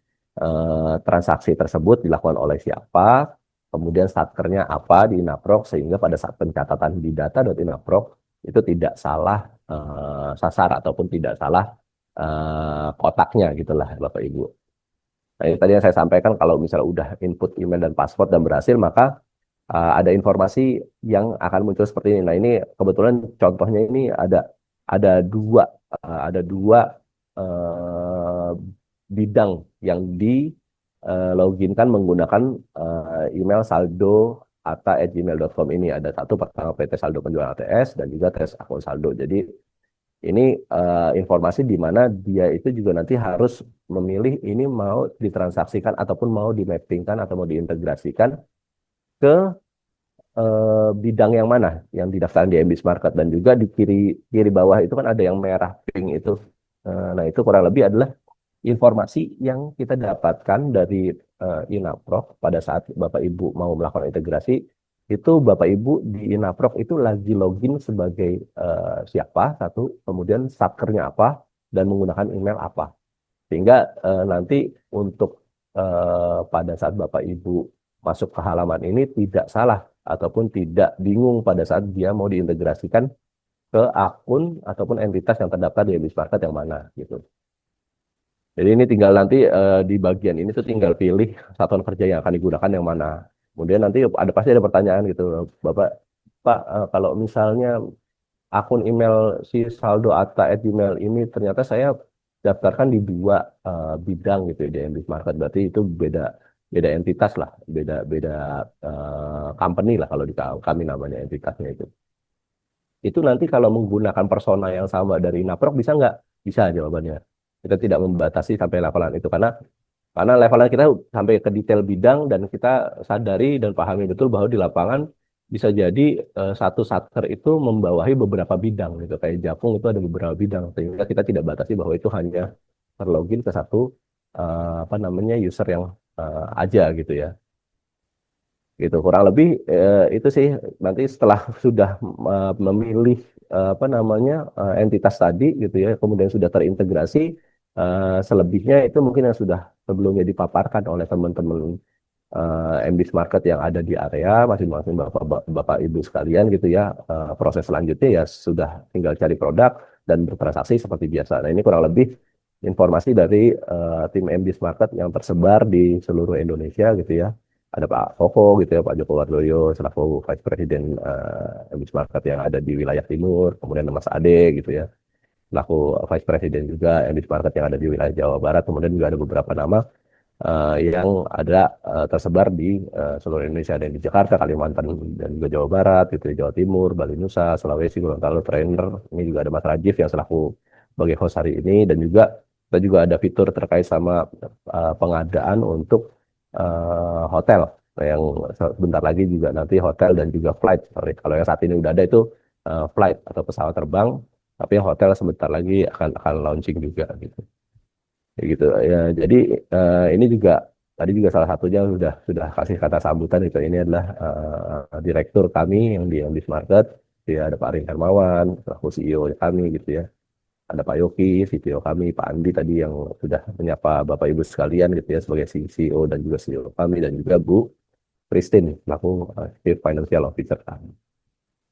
Transaksi tersebut dilakukan oleh siapa, kemudian satkernya apa di Inaprok, sehingga pada saat pencatatan di data.inaprok itu tidak salah sasar ataupun tidak salah kotaknya gitulah Bapak Ibu. Nah, ini tadi yang saya sampaikan, kalau misalnya udah input email dan password dan berhasil, maka ada informasi yang akan muncul seperti ini. Nah, ini kebetulan contohnya ini ada dua uh, bidang yang di loginkan menggunakan email saldo@gmail.com ini. Ada satu pertama PT Saldo Penjualan ATS dan juga tes akun saldo. Jadi ini informasi di mana dia itu juga nanti harus memilih ini mau ditransaksikan ataupun mau dimappingkan atau mau diintegrasikan ke bidang yang mana yang didaftarkan di MBIS Market. Dan juga di kiri bawah itu kan ada yang merah pink itu. Nah itu kurang lebih adalah informasi yang kita dapatkan dari Inaprok pada saat Bapak Ibu mau melakukan integrasi. Itu Bapak Ibu di Inaprok itu lagi login sebagai siapa satu, kemudian satkernya apa, dan menggunakan email apa. Sehingga nanti untuk pada saat Bapak Ibu masuk ke halaman ini tidak salah ataupun tidak bingung pada saat dia mau diintegrasikan ke akun ataupun entitas yang terdaftar di MBIS Market yang mana gitu. Jadi ini tinggal nanti di bagian ini tuh tinggal pilih satuan kerja yang akan digunakan yang mana. Kemudian nanti pasti ada pertanyaan gitu, Bapak, Pak, kalau misalnya akun email si saldo@gmail ini ternyata saya daftarkan di dua bidang gitu ya, di MBIS Market, berarti itu beda beda entitas lah, beda beda company lah kalau di kami namanya entitasnya itu. Itu nanti kalau menggunakan persona yang sama dari Naprok bisa nggak? Bisa jawabannya. Kita tidak membatasi sampai levelan itu karena levelan kita sampai ke detail bidang dan kita sadari dan pahami betul bahwa di lapangan bisa jadi satu satker itu membawahi beberapa bidang gitu. Kayak Japung itu ada beberapa bidang sehingga kita tidak batasi bahwa itu hanya terlogin ke satu apa namanya user yang aja gitu ya. Gitu kurang lebih itu sih. Nanti setelah sudah memilih apa namanya entitas tadi gitu ya, kemudian sudah terintegrasi, selebihnya itu mungkin yang sudah sebelumnya dipaparkan oleh teman-teman MBIS Market yang ada di area masing-masing Bapak Ibu sekalian gitu ya. Proses selanjutnya ya sudah tinggal cari produk, dan bertransaksi seperti biasa. Nah, ini kurang lebih informasi dari tim MBS Market yang tersebar di seluruh Indonesia gitu ya. Ada Pak Koko gitu ya, Pak Joko Wardoyo selaku Vice President MBS Market yang ada di wilayah timur, kemudian Mas Ade gitu ya, selaku Vice President juga MBS Market yang ada di wilayah Jawa Barat, kemudian juga ada beberapa nama yang ada tersebar di seluruh Indonesia, ada yang di Jakarta, Kalimantan, dan juga Jawa Barat, gitu, Jawa Timur, Bali Nusa, Sulawesi, Gorontalo, Trainer. Ini juga ada Mas Rajif yang selaku sebagai host hari ini, dan juga kita juga ada fitur terkait sama pengadaan untuk hotel. Nah, yang sebentar lagi juga nanti hotel dan juga flight. Sorry, kalau yang saat ini udah ada itu flight atau pesawat terbang, tapi yang hotel sebentar lagi akan launching juga gitu. Ya gitu ya. Jadi ini juga tadi juga salah satunya sudah kasih kata sambutan itu. Ini adalah direktur kami yang di Ambis Market. Ya, ada Pak Arin Hermawan, selaku CEO kami gitu ya. Ada Pak Yoki, CTO kami, Pak Andi tadi yang sudah menyapa Bapak Ibu sekalian gitu ya sebagai CEO dan juga CEO kami, dan juga Bu Christine selaku Chief Financial Officer kami.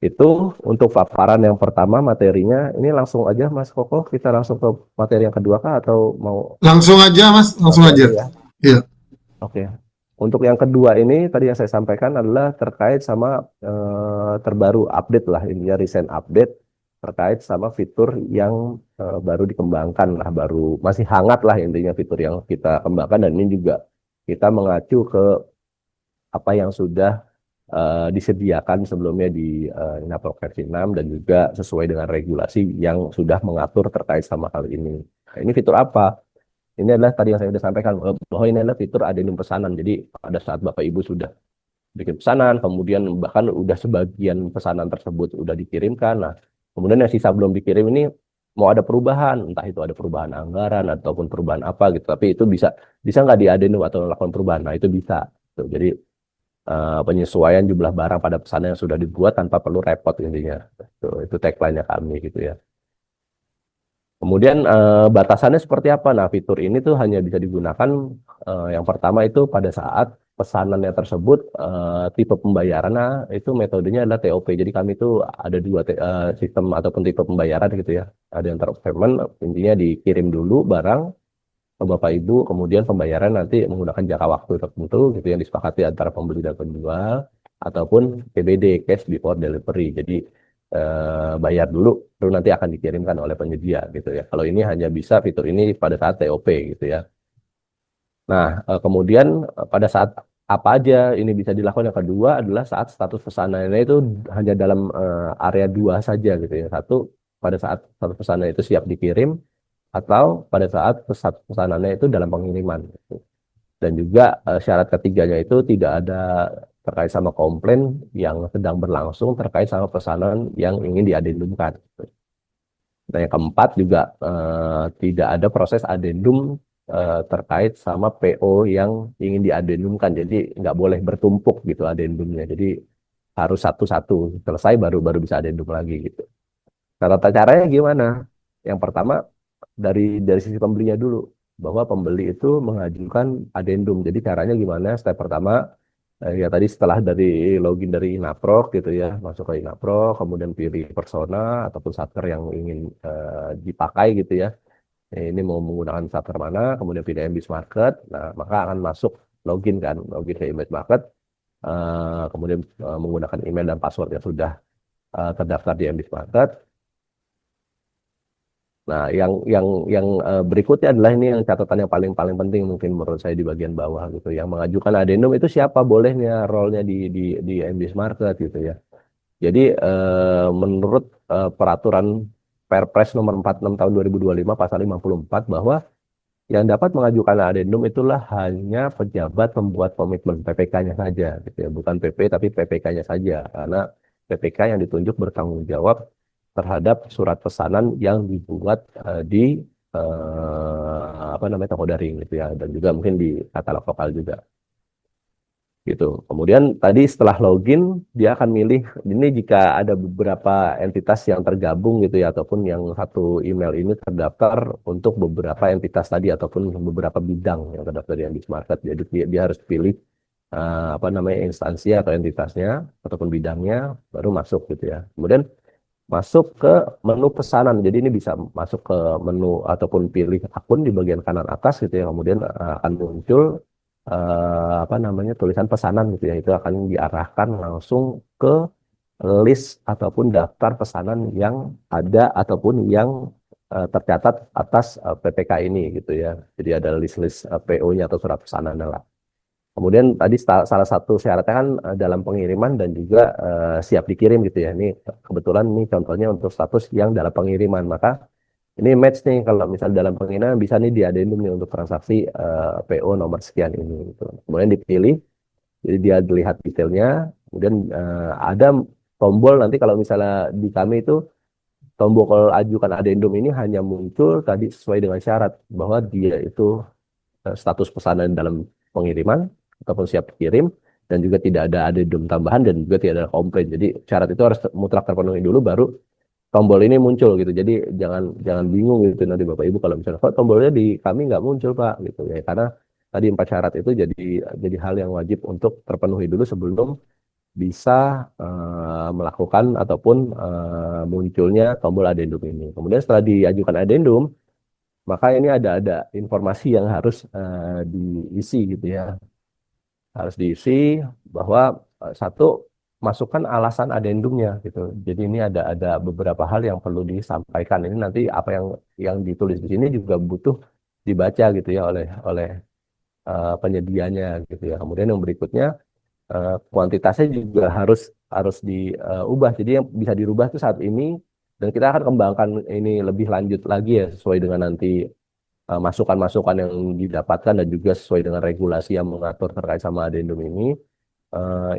Itu untuk paparan yang pertama materinya. Ini langsung aja Mas Koko, kita langsung ke materi yang kedua kah atau mau Langsung aja Mas, langsung satu aja. aja ya? Iya. Oke. Untuk yang kedua ini tadi yang saya sampaikan adalah terkait sama terbaru update lah, ini ya recent update terkait sama fitur yang baru dikembangkan lah, baru masih hangat lah intinya fitur yang kita kembangkan, dan ini juga kita mengacu ke apa yang sudah disediakan sebelumnya di Inaproc versi 6 dan juga sesuai dengan regulasi yang sudah mengatur terkait sama hal ini. Nah, ini fitur apa? Ini adalah tadi yang saya sudah sampaikan bahwa ini adalah fitur addendum pesanan. Jadi pada saat Bapak Ibu sudah bikin pesanan, kemudian bahkan udah sebagian pesanan tersebut udah dikirimkan. Nah, kemudian yang sisa belum dikirim ini mau ada perubahan, entah itu ada perubahan anggaran ataupun perubahan apa gitu. Tapi itu bisa nggak di addendum atau melakukan perubahan. Nah, itu bisa. Tuh, jadi penyesuaian jumlah barang pada pesanan yang sudah dibuat tanpa perlu repot intinya. Itu tagline-nya kami gitu ya. Kemudian batasannya seperti apa? Nah, fitur ini tuh hanya bisa digunakan yang pertama itu pada saat pesanannya tersebut tipe pembayarannya itu metodenya adalah TOP. Jadi kami itu ada dua sistem ataupun tipe pembayaran gitu ya. Ada yang term payment, intinya dikirim dulu barang ke Bapak Ibu, kemudian pembayaran nanti menggunakan jangka waktu tertentu gitu yang disepakati antara pembeli dan penjual, ataupun PBD, cash before delivery. Jadi bayar dulu, baru nanti akan dikirimkan oleh penyedia gitu ya. Kalau ini hanya bisa fitur ini pada saat TOP gitu ya. Nah, kemudian pada saat apa aja ini bisa dilakukan, yang kedua adalah saat status pesanannya itu hanya dalam area dua saja gitu ya. Satu, pada saat status pesanan itu siap dikirim, atau pada saat pesanannya itu dalam pengiriman gitu. Dan juga syarat ketiganya itu tidak ada terkait sama komplain yang sedang berlangsung terkait sama pesanan yang ingin diadendumkan. Nah, yang keempat juga tidak ada proses adendum terkait sama PO yang ingin diadendumkan. Jadi nggak boleh bertumpuk gitu adendumnya. Jadi harus satu-satu selesai baru baru bisa adendum lagi gitu. Nah, tata caranya gimana? Yang pertama dari sisi pembelinya dulu, bahwa pembeli itu mengajukan adendum. Jadi caranya gimana? Step pertama ya tadi setelah dari login dari Inaproc gitu ya, masuk ke Inaproc, kemudian pilih persona ataupun satker yang ingin dipakai gitu ya. Ini mau menggunakan satker mana, kemudian pilih MBS Market. Nah, maka akan masuk login kan, login ke MBS Market, kemudian menggunakan email dan password yang sudah terdaftar di MBS Market. Nah, yang berikutnya adalah ini yang catatan yang paling paling penting mungkin menurut saya di bagian bawah gitu. Yang mengajukan adendum itu siapa bolehnya role-nya di MBS Market gitu ya. Jadi menurut peraturan Perpres nomor 46 tahun 2025 pasal 54 bahwa yang dapat mengajukan adendum itulah hanya pejabat pembuat komitmen PPK-nya saja gitu ya. Bukan PP tapi PPK-nya saja, karena PPK yang ditunjuk bertanggung jawab terhadap surat pesanan yang dibuat di apa namanya toko daring gitu ya, dan juga mungkin di katalog lokal juga gitu. Kemudian tadi setelah login dia akan milih ini jika ada beberapa entitas yang tergabung gitu ya, ataupun yang satu email ini terdaftar untuk beberapa entitas tadi ataupun beberapa bidang yang terdaftar di Ambis Market. Jadi dia harus pilih apa namanya instansi atau entitasnya ataupun bidangnya baru masuk gitu ya. Kemudian masuk ke menu pesanan. Jadi ini bisa masuk ke menu ataupun pilih akun di bagian kanan atas gitu ya. Kemudian akan muncul apa namanya tulisan pesanan gitu ya. Itu akan diarahkan langsung ke list ataupun daftar pesanan yang ada ataupun yang tercatat atas PPK ini gitu ya. Jadi ada list-list PO-nya atau surat pesanan lah. Kemudian tadi salah satu syaratnya kan dalam pengiriman dan juga siap dikirim gitu ya. Ini kebetulan ini contohnya untuk status yang dalam pengiriman. Maka ini match nih kalau misal dalam pengiriman bisa nih di addendum nih untuk transaksi PO nomor sekian ini gitu. Kemudian dipilih, jadi dia dilihat detailnya. Kemudian ada tombol nanti kalau misalnya di kami itu tombol kalau ajukan addendum ini hanya muncul tadi sesuai dengan syarat bahwa dia itu status pesanan dalam pengiriman ataupun siap dikirim dan juga tidak ada addendum tambahan dan juga tidak ada komplain. Jadi syarat itu harus mutlak terpenuhi dulu baru tombol ini muncul gitu. Jadi jangan jangan bingung gitu nanti Bapak Ibu kalau misalnya kok tombolnya di kami nggak muncul Pak gitu ya karena tadi 4 syarat itu jadi hal yang wajib untuk terpenuhi dulu sebelum bisa melakukan ataupun munculnya tombol addendum ini. Kemudian setelah diajukan addendum maka ini ada informasi yang harus diisi gitu ya. Harus diisi bahwa satu masukkan alasan adendumnya gitu. Jadi ini ada beberapa hal yang perlu disampaikan. Ini nanti apa yang ditulis di sini juga butuh dibaca gitu ya oleh penyedianya gitu ya. Kemudian yang berikutnya kuantitasnya juga harus diubah. Jadi yang bisa dirubah itu saat ini dan kita akan kembangkan ini lebih lanjut lagi ya sesuai dengan nanti masukan-masukan yang didapatkan dan juga sesuai dengan regulasi yang mengatur terkait sama adendum ini.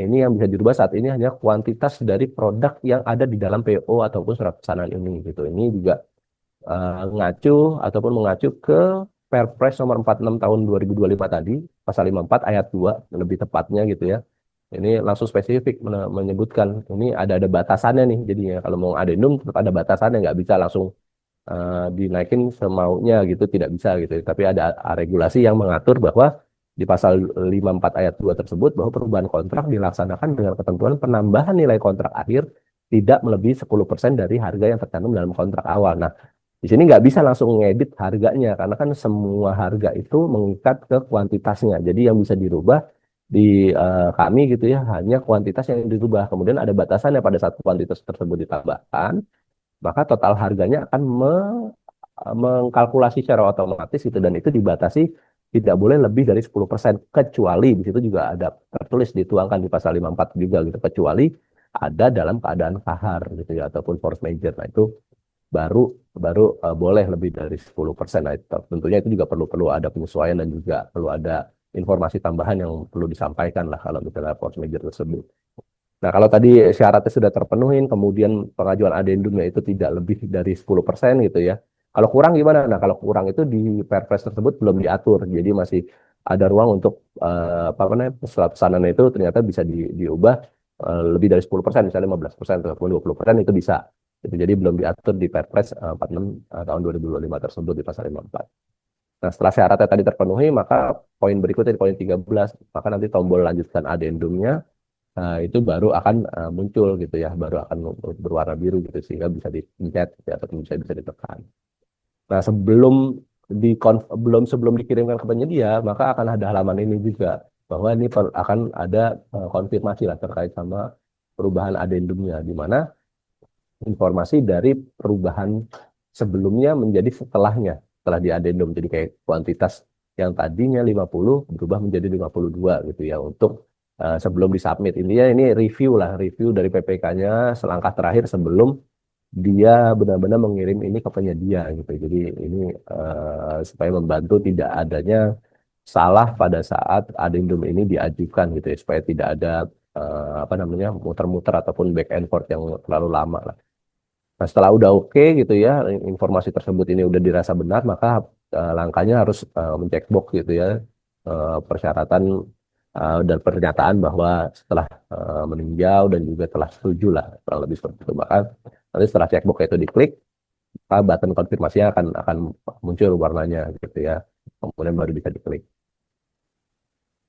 Ini yang bisa dirubah saat ini hanya kuantitas dari produk yang ada di dalam PO ataupun surat pesanan ini gitu. Ini juga ngacu ataupun mengacu ke Perpres nomor 46 tahun 2025 tadi, pasal 54 ayat 2 lebih tepatnya gitu ya. Ini langsung spesifik menyebutkan ini ada batasannya nih. Jadinya kalau mau adendum tetap ada batasannya, nggak bisa langsung dinaikin semaunya gitu, tidak bisa gitu. Tapi ada regulasi yang mengatur bahwa di pasal 54 ayat 2 tersebut bahwa perubahan kontrak dilaksanakan dengan ketentuan penambahan nilai kontrak akhir tidak melebihi 10% dari harga yang tercantum dalam kontrak awal. Nah, di sini nggak bisa langsung ngedit harganya karena kan semua harga itu mengikat ke kuantitasnya. Jadi yang bisa dirubah di kami gitu ya hanya kuantitas yang dirubah. Kemudian ada batasannya pada saat kuantitas tersebut ditambahkan maka total harganya akan mengkalkulasi secara otomatis gitu dan itu dibatasi tidak boleh lebih dari 10% kecuali di situ juga ada tertulis dituangkan di pasal 54 juga gitu kecuali ada dalam keadaan kahar gitu ya ataupun force majeure. Nah, itu baru baru boleh lebih dari 10%. Nah, tentunya itu juga perlu ada penyesuaian dan juga perlu ada informasi tambahan yang perlu disampaikan lah kalau misalnya force majeure tersebut. Nah, kalau tadi syaratnya sudah terpenuhi, kemudian pengajuan adendumnya itu tidak lebih dari 10% gitu ya. Kalau kurang gimana? Nah, kalau kurang itu di Perpres tersebut belum diatur. Jadi masih ada ruang untuk apa namanya surat pesanan itu ternyata bisa diubah lebih dari 10%, misalnya 15% ataupun 20% itu bisa. Jadi belum diatur di Perpres 46 tahun 2025 tersebut di pasal 54. Nah, setelah syaratnya tadi terpenuhi, maka poin berikutnya di poin 13, maka nanti tombol lanjutkan adendumnya itu baru akan muncul gitu ya, baru akan berwarna biru gitu sehingga bisa dipencet gitu, atau bisa ditekan. Nah, sebelum dikirimkan ke penyedia, maka akan ada halaman ini juga bahwa ini akan ada konfirmasi lah terkait sama perubahan adendumnya di mana informasi dari perubahan sebelumnya menjadi setelah di adendum. Jadi kayak kuantitas yang tadinya 50 berubah menjadi 52 gitu ya untuk sebelum disubmit. Intinya ini review dari PPK-nya selangkah terakhir sebelum dia benar-benar mengirim ini ke penyedia gitu. Jadi ini supaya membantu tidak adanya salah pada saat addendum ini diajukan gitu ya, supaya tidak ada apa namanya muter-muter ataupun back and forth yang terlalu lama lah. Nah, setelah udah oke gitu ya, informasi tersebut ini udah dirasa benar, maka langkahnya harus mencek box gitu ya, persyaratan dan pernyataan bahwa setelah meninjau dan juga telah setuju lah, kurang lebih seperti itu. Maka nanti setelah checkbox itu diklik, maka button konfirmasinya akan muncul warnanya gitu ya, kemudian baru bisa diklik.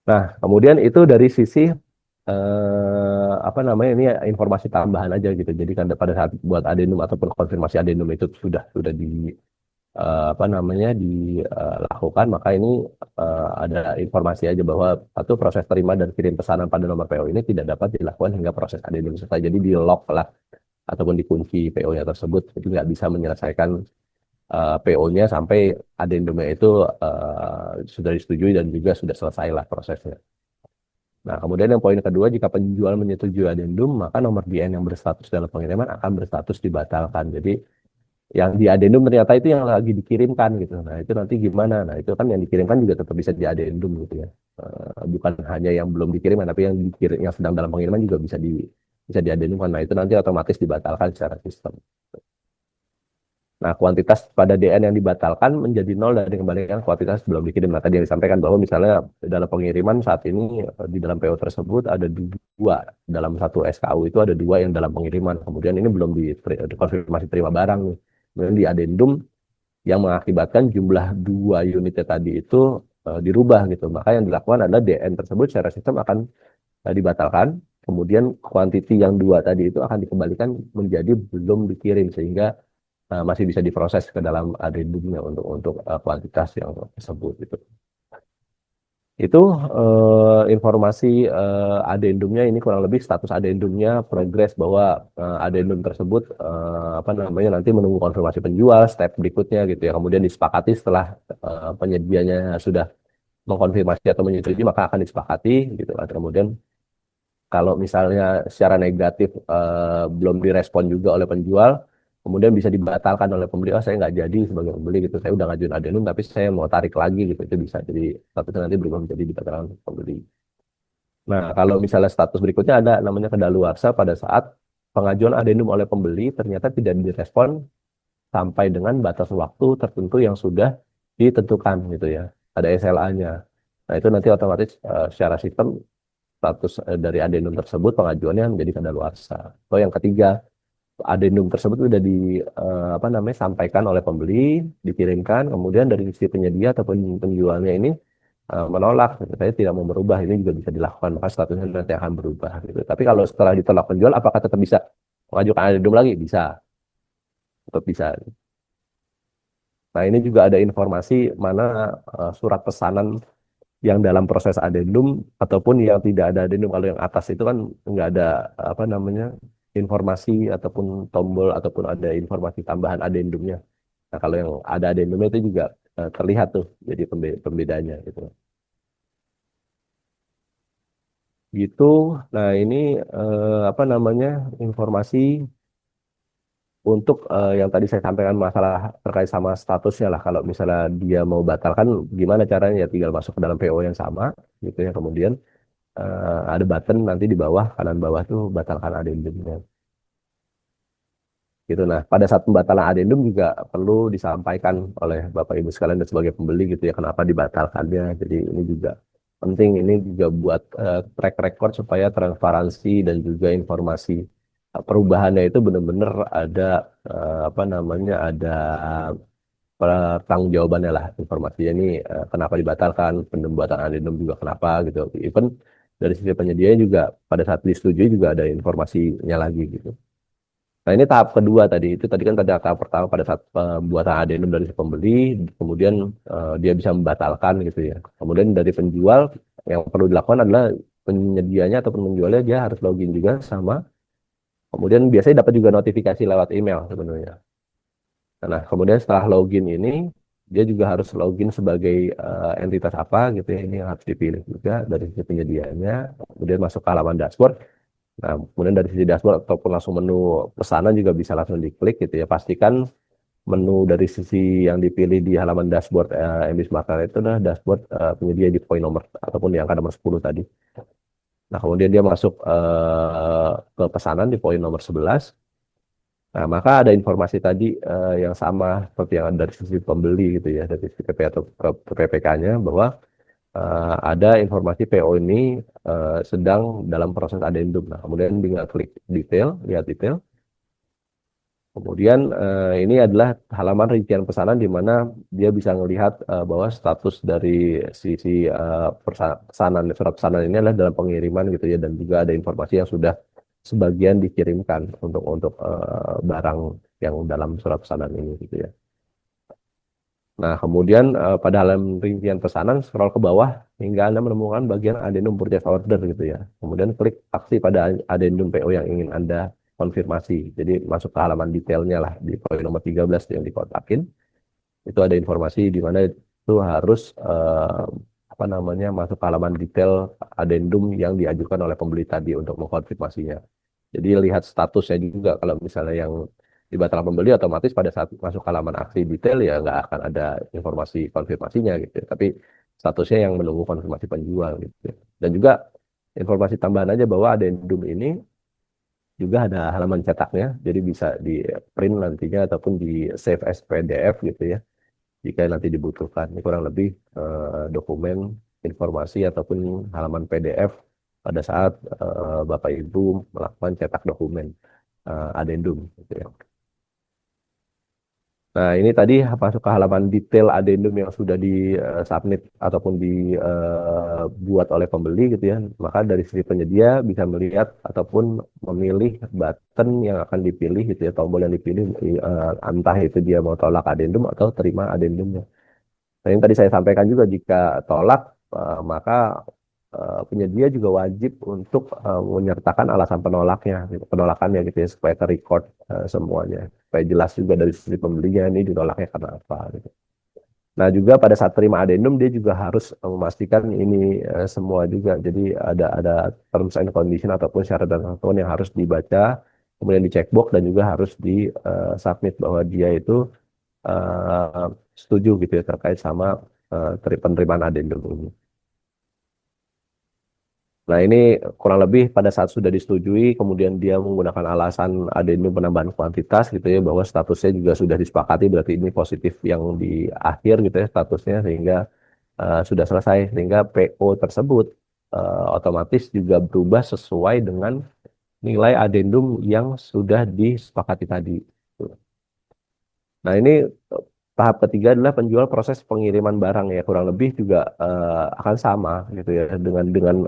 Nah, kemudian itu dari sisi apa namanya ini informasi tambahan aja gitu. Jadi kan pada saat buat adenum ataupun konfirmasi adenum itu sudah di apa namanya dilakukan, maka ini ada informasi aja bahwa satu proses terima dan kirim pesanan pada nomor PO ini tidak dapat dilakukan hingga proses adenum selesai. Jadi di lock lah ataupun dikunci PO-nya tersebut, jadi nggak bisa menyelesaikan PO-nya sampai adendumnya itu sudah disetujui dan juga sudah selesai lah prosesnya. Nah, kemudian yang poin kedua, jika penjual menyetujui adendum, maka nomor DN yang berstatus dalam pengiriman akan berstatus dibatalkan. Jadi yang di adendum ternyata itu yang lagi dikirimkan gitu. Nah, itu nanti gimana? Nah, itu kan yang dikirimkan juga tetap bisa di adendum gitu ya. Bukan hanya yang belum dikirimkan, tapi yang dikirim yang sedang dalam pengiriman juga bisa diadendumkan. Nah, itu nanti otomatis dibatalkan secara sistem. Nah, kuantitas pada DN yang dibatalkan menjadi nol dan dikembalikan kuantitas belum dikirim. Nah, tadi yang disampaikan bahwa misalnya dalam pengiriman saat ini di dalam PO tersebut ada dua, dalam satu SKU itu ada dua yang dalam pengiriman. Kemudian ini belum dikonfirmasi terima barang nih. Kemudian di adendum yang mengakibatkan jumlah dua unitnya tadi itu dirubah gitu. Maka yang dilakukan adalah DN tersebut secara sistem akan dibatalkan. Kemudian kuantiti yang dua tadi itu akan dikembalikan menjadi belum dikirim sehingga masih bisa diproses ke dalam adendumnya untuk kuantitas yang tersebut itu. Itu informasi adendumnya, ini kurang lebih status adendumnya, progres bahwa adendum tersebut apa namanya nanti menunggu konfirmasi penjual, step berikutnya gitu ya. Kemudian disepakati setelah penyedianya sudah mengkonfirmasi atau menyetujui, maka akan disepakati gitu kan. Kemudian kalau misalnya secara negatif belum direspon juga oleh penjual, kemudian bisa dibatalkan oleh pembeli. Oh, saya nggak jadi sebagai pembeli gitu. Saya udah ngajuin adendum, tapi saya mau tarik lagi gitu. Itu bisa. Jadi statusnya nanti berubah menjadi dibatalkan oleh pembeli. Nah, kalau misalnya status berikutnya ada namanya kedaluarsa pada saat pengajuan adendum oleh pembeli ternyata tidak direspon sampai dengan batas waktu tertentu yang sudah ditentukan gitu ya. Ada SLA-nya. Nah, itu nanti otomatis secara sistem status dari adendum tersebut pengajuannya menjadi kedaluarsa. Atau yang ketiga, adendum tersebut sudah apa namanya sampaikan oleh pembeli, dikirimkan, kemudian dari sisi penyedia ataupun penjualnya ini menolak, gitu. Saya tidak mau berubah, ini juga bisa dilakukan, maka statusnya nanti akan berubah. Gitu. Tapi kalau setelah ditolak penjual, apakah tetap bisa mengajukan adendum lagi? Bisa, tetap bisa. Nah, ini juga ada informasi mana surat pesanan yang dalam proses adendum ataupun yang tidak ada adendum. Kalau yang atas itu kan nggak ada apa namanya informasi ataupun tombol ataupun ada informasi tambahan adendumnya. Nah, kalau yang ada adendumnya itu juga terlihat tuh jadi pembedanya gitu. Gitu. Nah, ini apa namanya informasi untuk yang tadi saya sampaikan masalah terkait sama statusnya lah. Kalau misalnya dia mau batalkan, gimana caranya? Ya tinggal masuk ke dalam PO yang sama, gitu ya. Kemudian ada button nanti di bawah kanan bawah tuh batalkan adendumnya. Gitu. Nah, pada saat pembatalan adendum juga perlu disampaikan oleh Bapak Ibu sekalian dan sebagai pembeli gitu ya, kenapa dibatalkannya. Jadi ini juga penting, ini juga buat track record supaya transparansi dan juga informasi perubahannya itu benar-benar ada apa namanya ada pertanggungjawabannya lah, informasinya ini kenapa dibatalkan, pembuatan adendum juga kenapa gitu. Even dari sisi penyedia juga pada saat disetujui juga ada informasinya lagi gitu. Nah, ini tahap kedua tadi. Itu tadi kan tahap pertama pada saat pembuatan adendum dari si pembeli, kemudian dia bisa membatalkan gitu ya. Kemudian dari penjual yang perlu dilakukan adalah penyedianya ataupun penjualnya dia harus login juga sama. Kemudian biasanya dapat juga notifikasi lewat email sebenarnya. Nah, kemudian setelah login ini dia juga harus login sebagai entitas apa gitu ya. Ini yang harus dipilih juga dari sisi penyedianya. Kemudian masuk ke halaman dashboard. Nah, kemudian dari sisi dashboard ataupun langsung menu pesanan juga bisa langsung diklik gitu ya. Pastikan menu dari sisi yang dipilih di halaman dashboard MB Smart Card itu adalah dashboard penyedia di poin nomor ataupun di angka nomor 10 tadi. Nah, kemudian dia masuk ke pesanan di poin nomor 11. Nah, maka ada informasi tadi yang sama seperti yang ada dari sisi pembeli gitu ya, dari sisi PP atau PPK-nya bahwa ada informasi PO ini sedang dalam proses adendum. Nah, kemudian tinggal klik detail, lihat detail. Kemudian ini adalah halaman rincian pesanan di mana dia bisa melihat bahwa status dari sisi pesanan surat pesanan ini adalah dalam pengiriman gitu ya, dan juga ada informasi yang sudah sebagian dikirimkan untuk barang yang dalam surat pesanan ini gitu ya. Nah, kemudian pada halaman rincian pesanan, scroll ke bawah hingga Anda menemukan bagian addendum purchase order gitu ya. Kemudian klik aksi pada addendum PO yang ingin Anda konfirmasi. Jadi masuk ke halaman detailnya lah di poin nomor 13 yang dikotakin. Itu ada informasi di mana itu harus apa namanya masuk ke halaman detail addendum yang diajukan oleh pembeli tadi untuk mengkonfirmasinya. Jadi lihat statusnya juga kalau misalnya yang dibatalkan pembeli otomatis pada saat masuk halaman aksi detail ya nggak akan ada informasi konfirmasinya gitu ya. Tapi statusnya yang menunggu konfirmasi penjual gitu ya. Dan juga informasi tambahan aja bahwa addendum ini juga ada halaman cetaknya, jadi bisa di print nantinya ataupun di save as PDF gitu ya jika nanti dibutuhkan. Ini kurang lebih dokumen informasi ataupun halaman PDF pada saat Bapak Ibu melakukan cetak dokumen addendum gitu ya. Nah, ini tadi masuk ke halaman detail addendum yang sudah di submit ataupun dibuat oleh pembeli gitu ya. Maka dari sisi penyedia bisa melihat ataupun memilih button yang akan dipilih gitu ya, tombol yang dipilih entah itu dia mau tolak addendum atau terima addendumnya. Nah, yang tadi saya sampaikan juga jika tolak maka penyedia juga wajib untuk menyertakan alasan penolaknya, gitu, penolakannya gitu ya supaya terrecord semuanya, supaya jelas juga dari sisi pembelinya ini ditolaknya karena apa. Gitu. Nah juga pada saat terima addendum dia juga harus memastikan ini semua juga. Jadi ada terms and condition ataupun syarat dan ketentuan yang harus dibaca, kemudian di checkbox dan juga harus di submit bahwa dia itu eh, setuju gitu ya terkait sama penerimaan addendum ini. Nah, ini kurang lebih pada saat sudah disetujui, kemudian dia menggunakan alasan adendum penambahan kuantitas gitu ya, bahwa statusnya juga sudah disepakati, berarti ini positif yang di akhir gitu ya statusnya, sehingga sudah selesai, sehingga PO tersebut otomatis juga berubah sesuai dengan nilai adendum yang sudah disepakati tadi. Nah, ini tahap ketiga adalah penjual proses pengiriman barang ya kurang lebih juga akan sama gitu ya dengan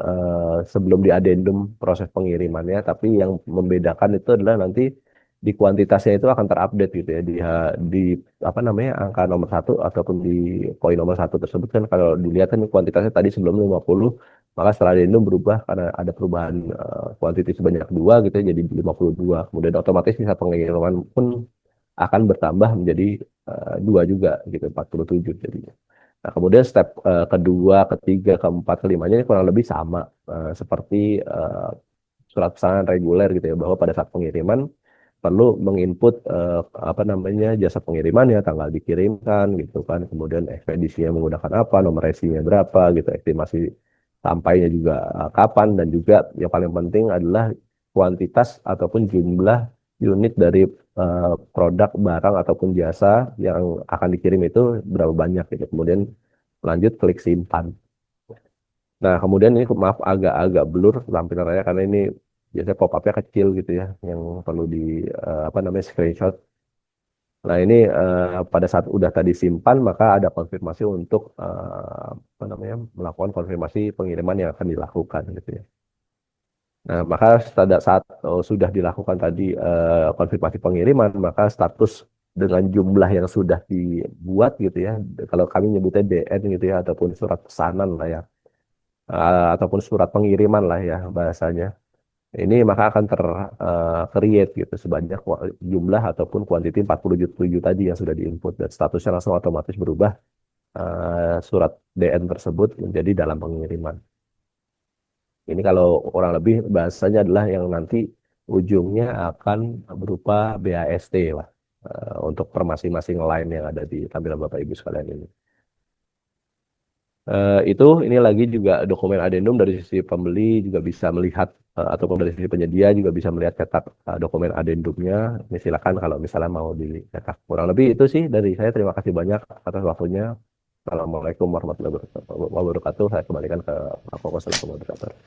sebelum di addendum proses pengirimannya, tapi yang membedakan itu adalah nanti di kuantitasnya itu akan terupdate gitu ya di apa namanya angka nomor satu ataupun di poin nomor satu tersebut kan kalau dilihat kan kuantitasnya tadi sebelum 50, maka setelah addendum berubah karena ada perubahan kuantiti sebanyak dua gitu ya jadi 52, kemudian otomatis bisa pengiriman pun akan bertambah menjadi dua juga gitu 47 jadinya. Nah, kemudian step kedua, ketiga, keempat, kelimanya ini kurang lebih sama seperti surat pesanan reguler gitu ya bahwa pada saat pengiriman perlu menginput apa namanya jasa pengirimannya, tanggal dikirimkan gitu kan, kemudian ekspedisinya menggunakan apa, nomor resinya berapa gitu, estimasi sampainya juga kapan dan juga yang paling penting adalah kuantitas ataupun jumlah unit dari produk barang ataupun jasa yang akan dikirim itu berapa banyak gitu. Kemudian lanjut klik simpan. Nah, kemudian ini maaf agak-agak blur tampilannya karena ini biasanya pop-up-nya kecil gitu ya yang perlu di apa namanya screenshot. Nah, ini pada saat udah tadi simpan maka ada konfirmasi untuk apa namanya melakukan konfirmasi pengiriman yang akan dilakukan gitu ya. Nah, maka pada saat sudah dilakukan tadi konfirmasi pengiriman, maka status dengan jumlah yang sudah dibuat gitu ya, kalau kami nyebutnya DN gitu ya, ataupun surat pesanan lah ya, ataupun surat pengiriman lah ya bahasanya. Ini maka akan create gitu sebanyak jumlah ataupun kuantiti 47 tadi yang sudah diinput dan statusnya langsung otomatis berubah surat DN tersebut menjadi dalam pengiriman. Ini kalau kurang lebih bahasanya adalah yang nanti ujungnya akan berupa BAST lah untuk per masing-masing line yang ada di tampilan Bapak Ibu sekalian ini. Ini lagi juga dokumen addendum dari sisi pembeli juga bisa melihat ataupun dari sisi penyedia juga bisa melihat cetak dokumen addendumnya. Ini silakan kalau misalnya mau dicetak. Kurang lebih itu sih dari saya. Terima kasih banyak atas waktunya. Assalamualaikum warahmatullahi wabarakatuh. Saya kembalikan ke Pak Fokus selaku moderator.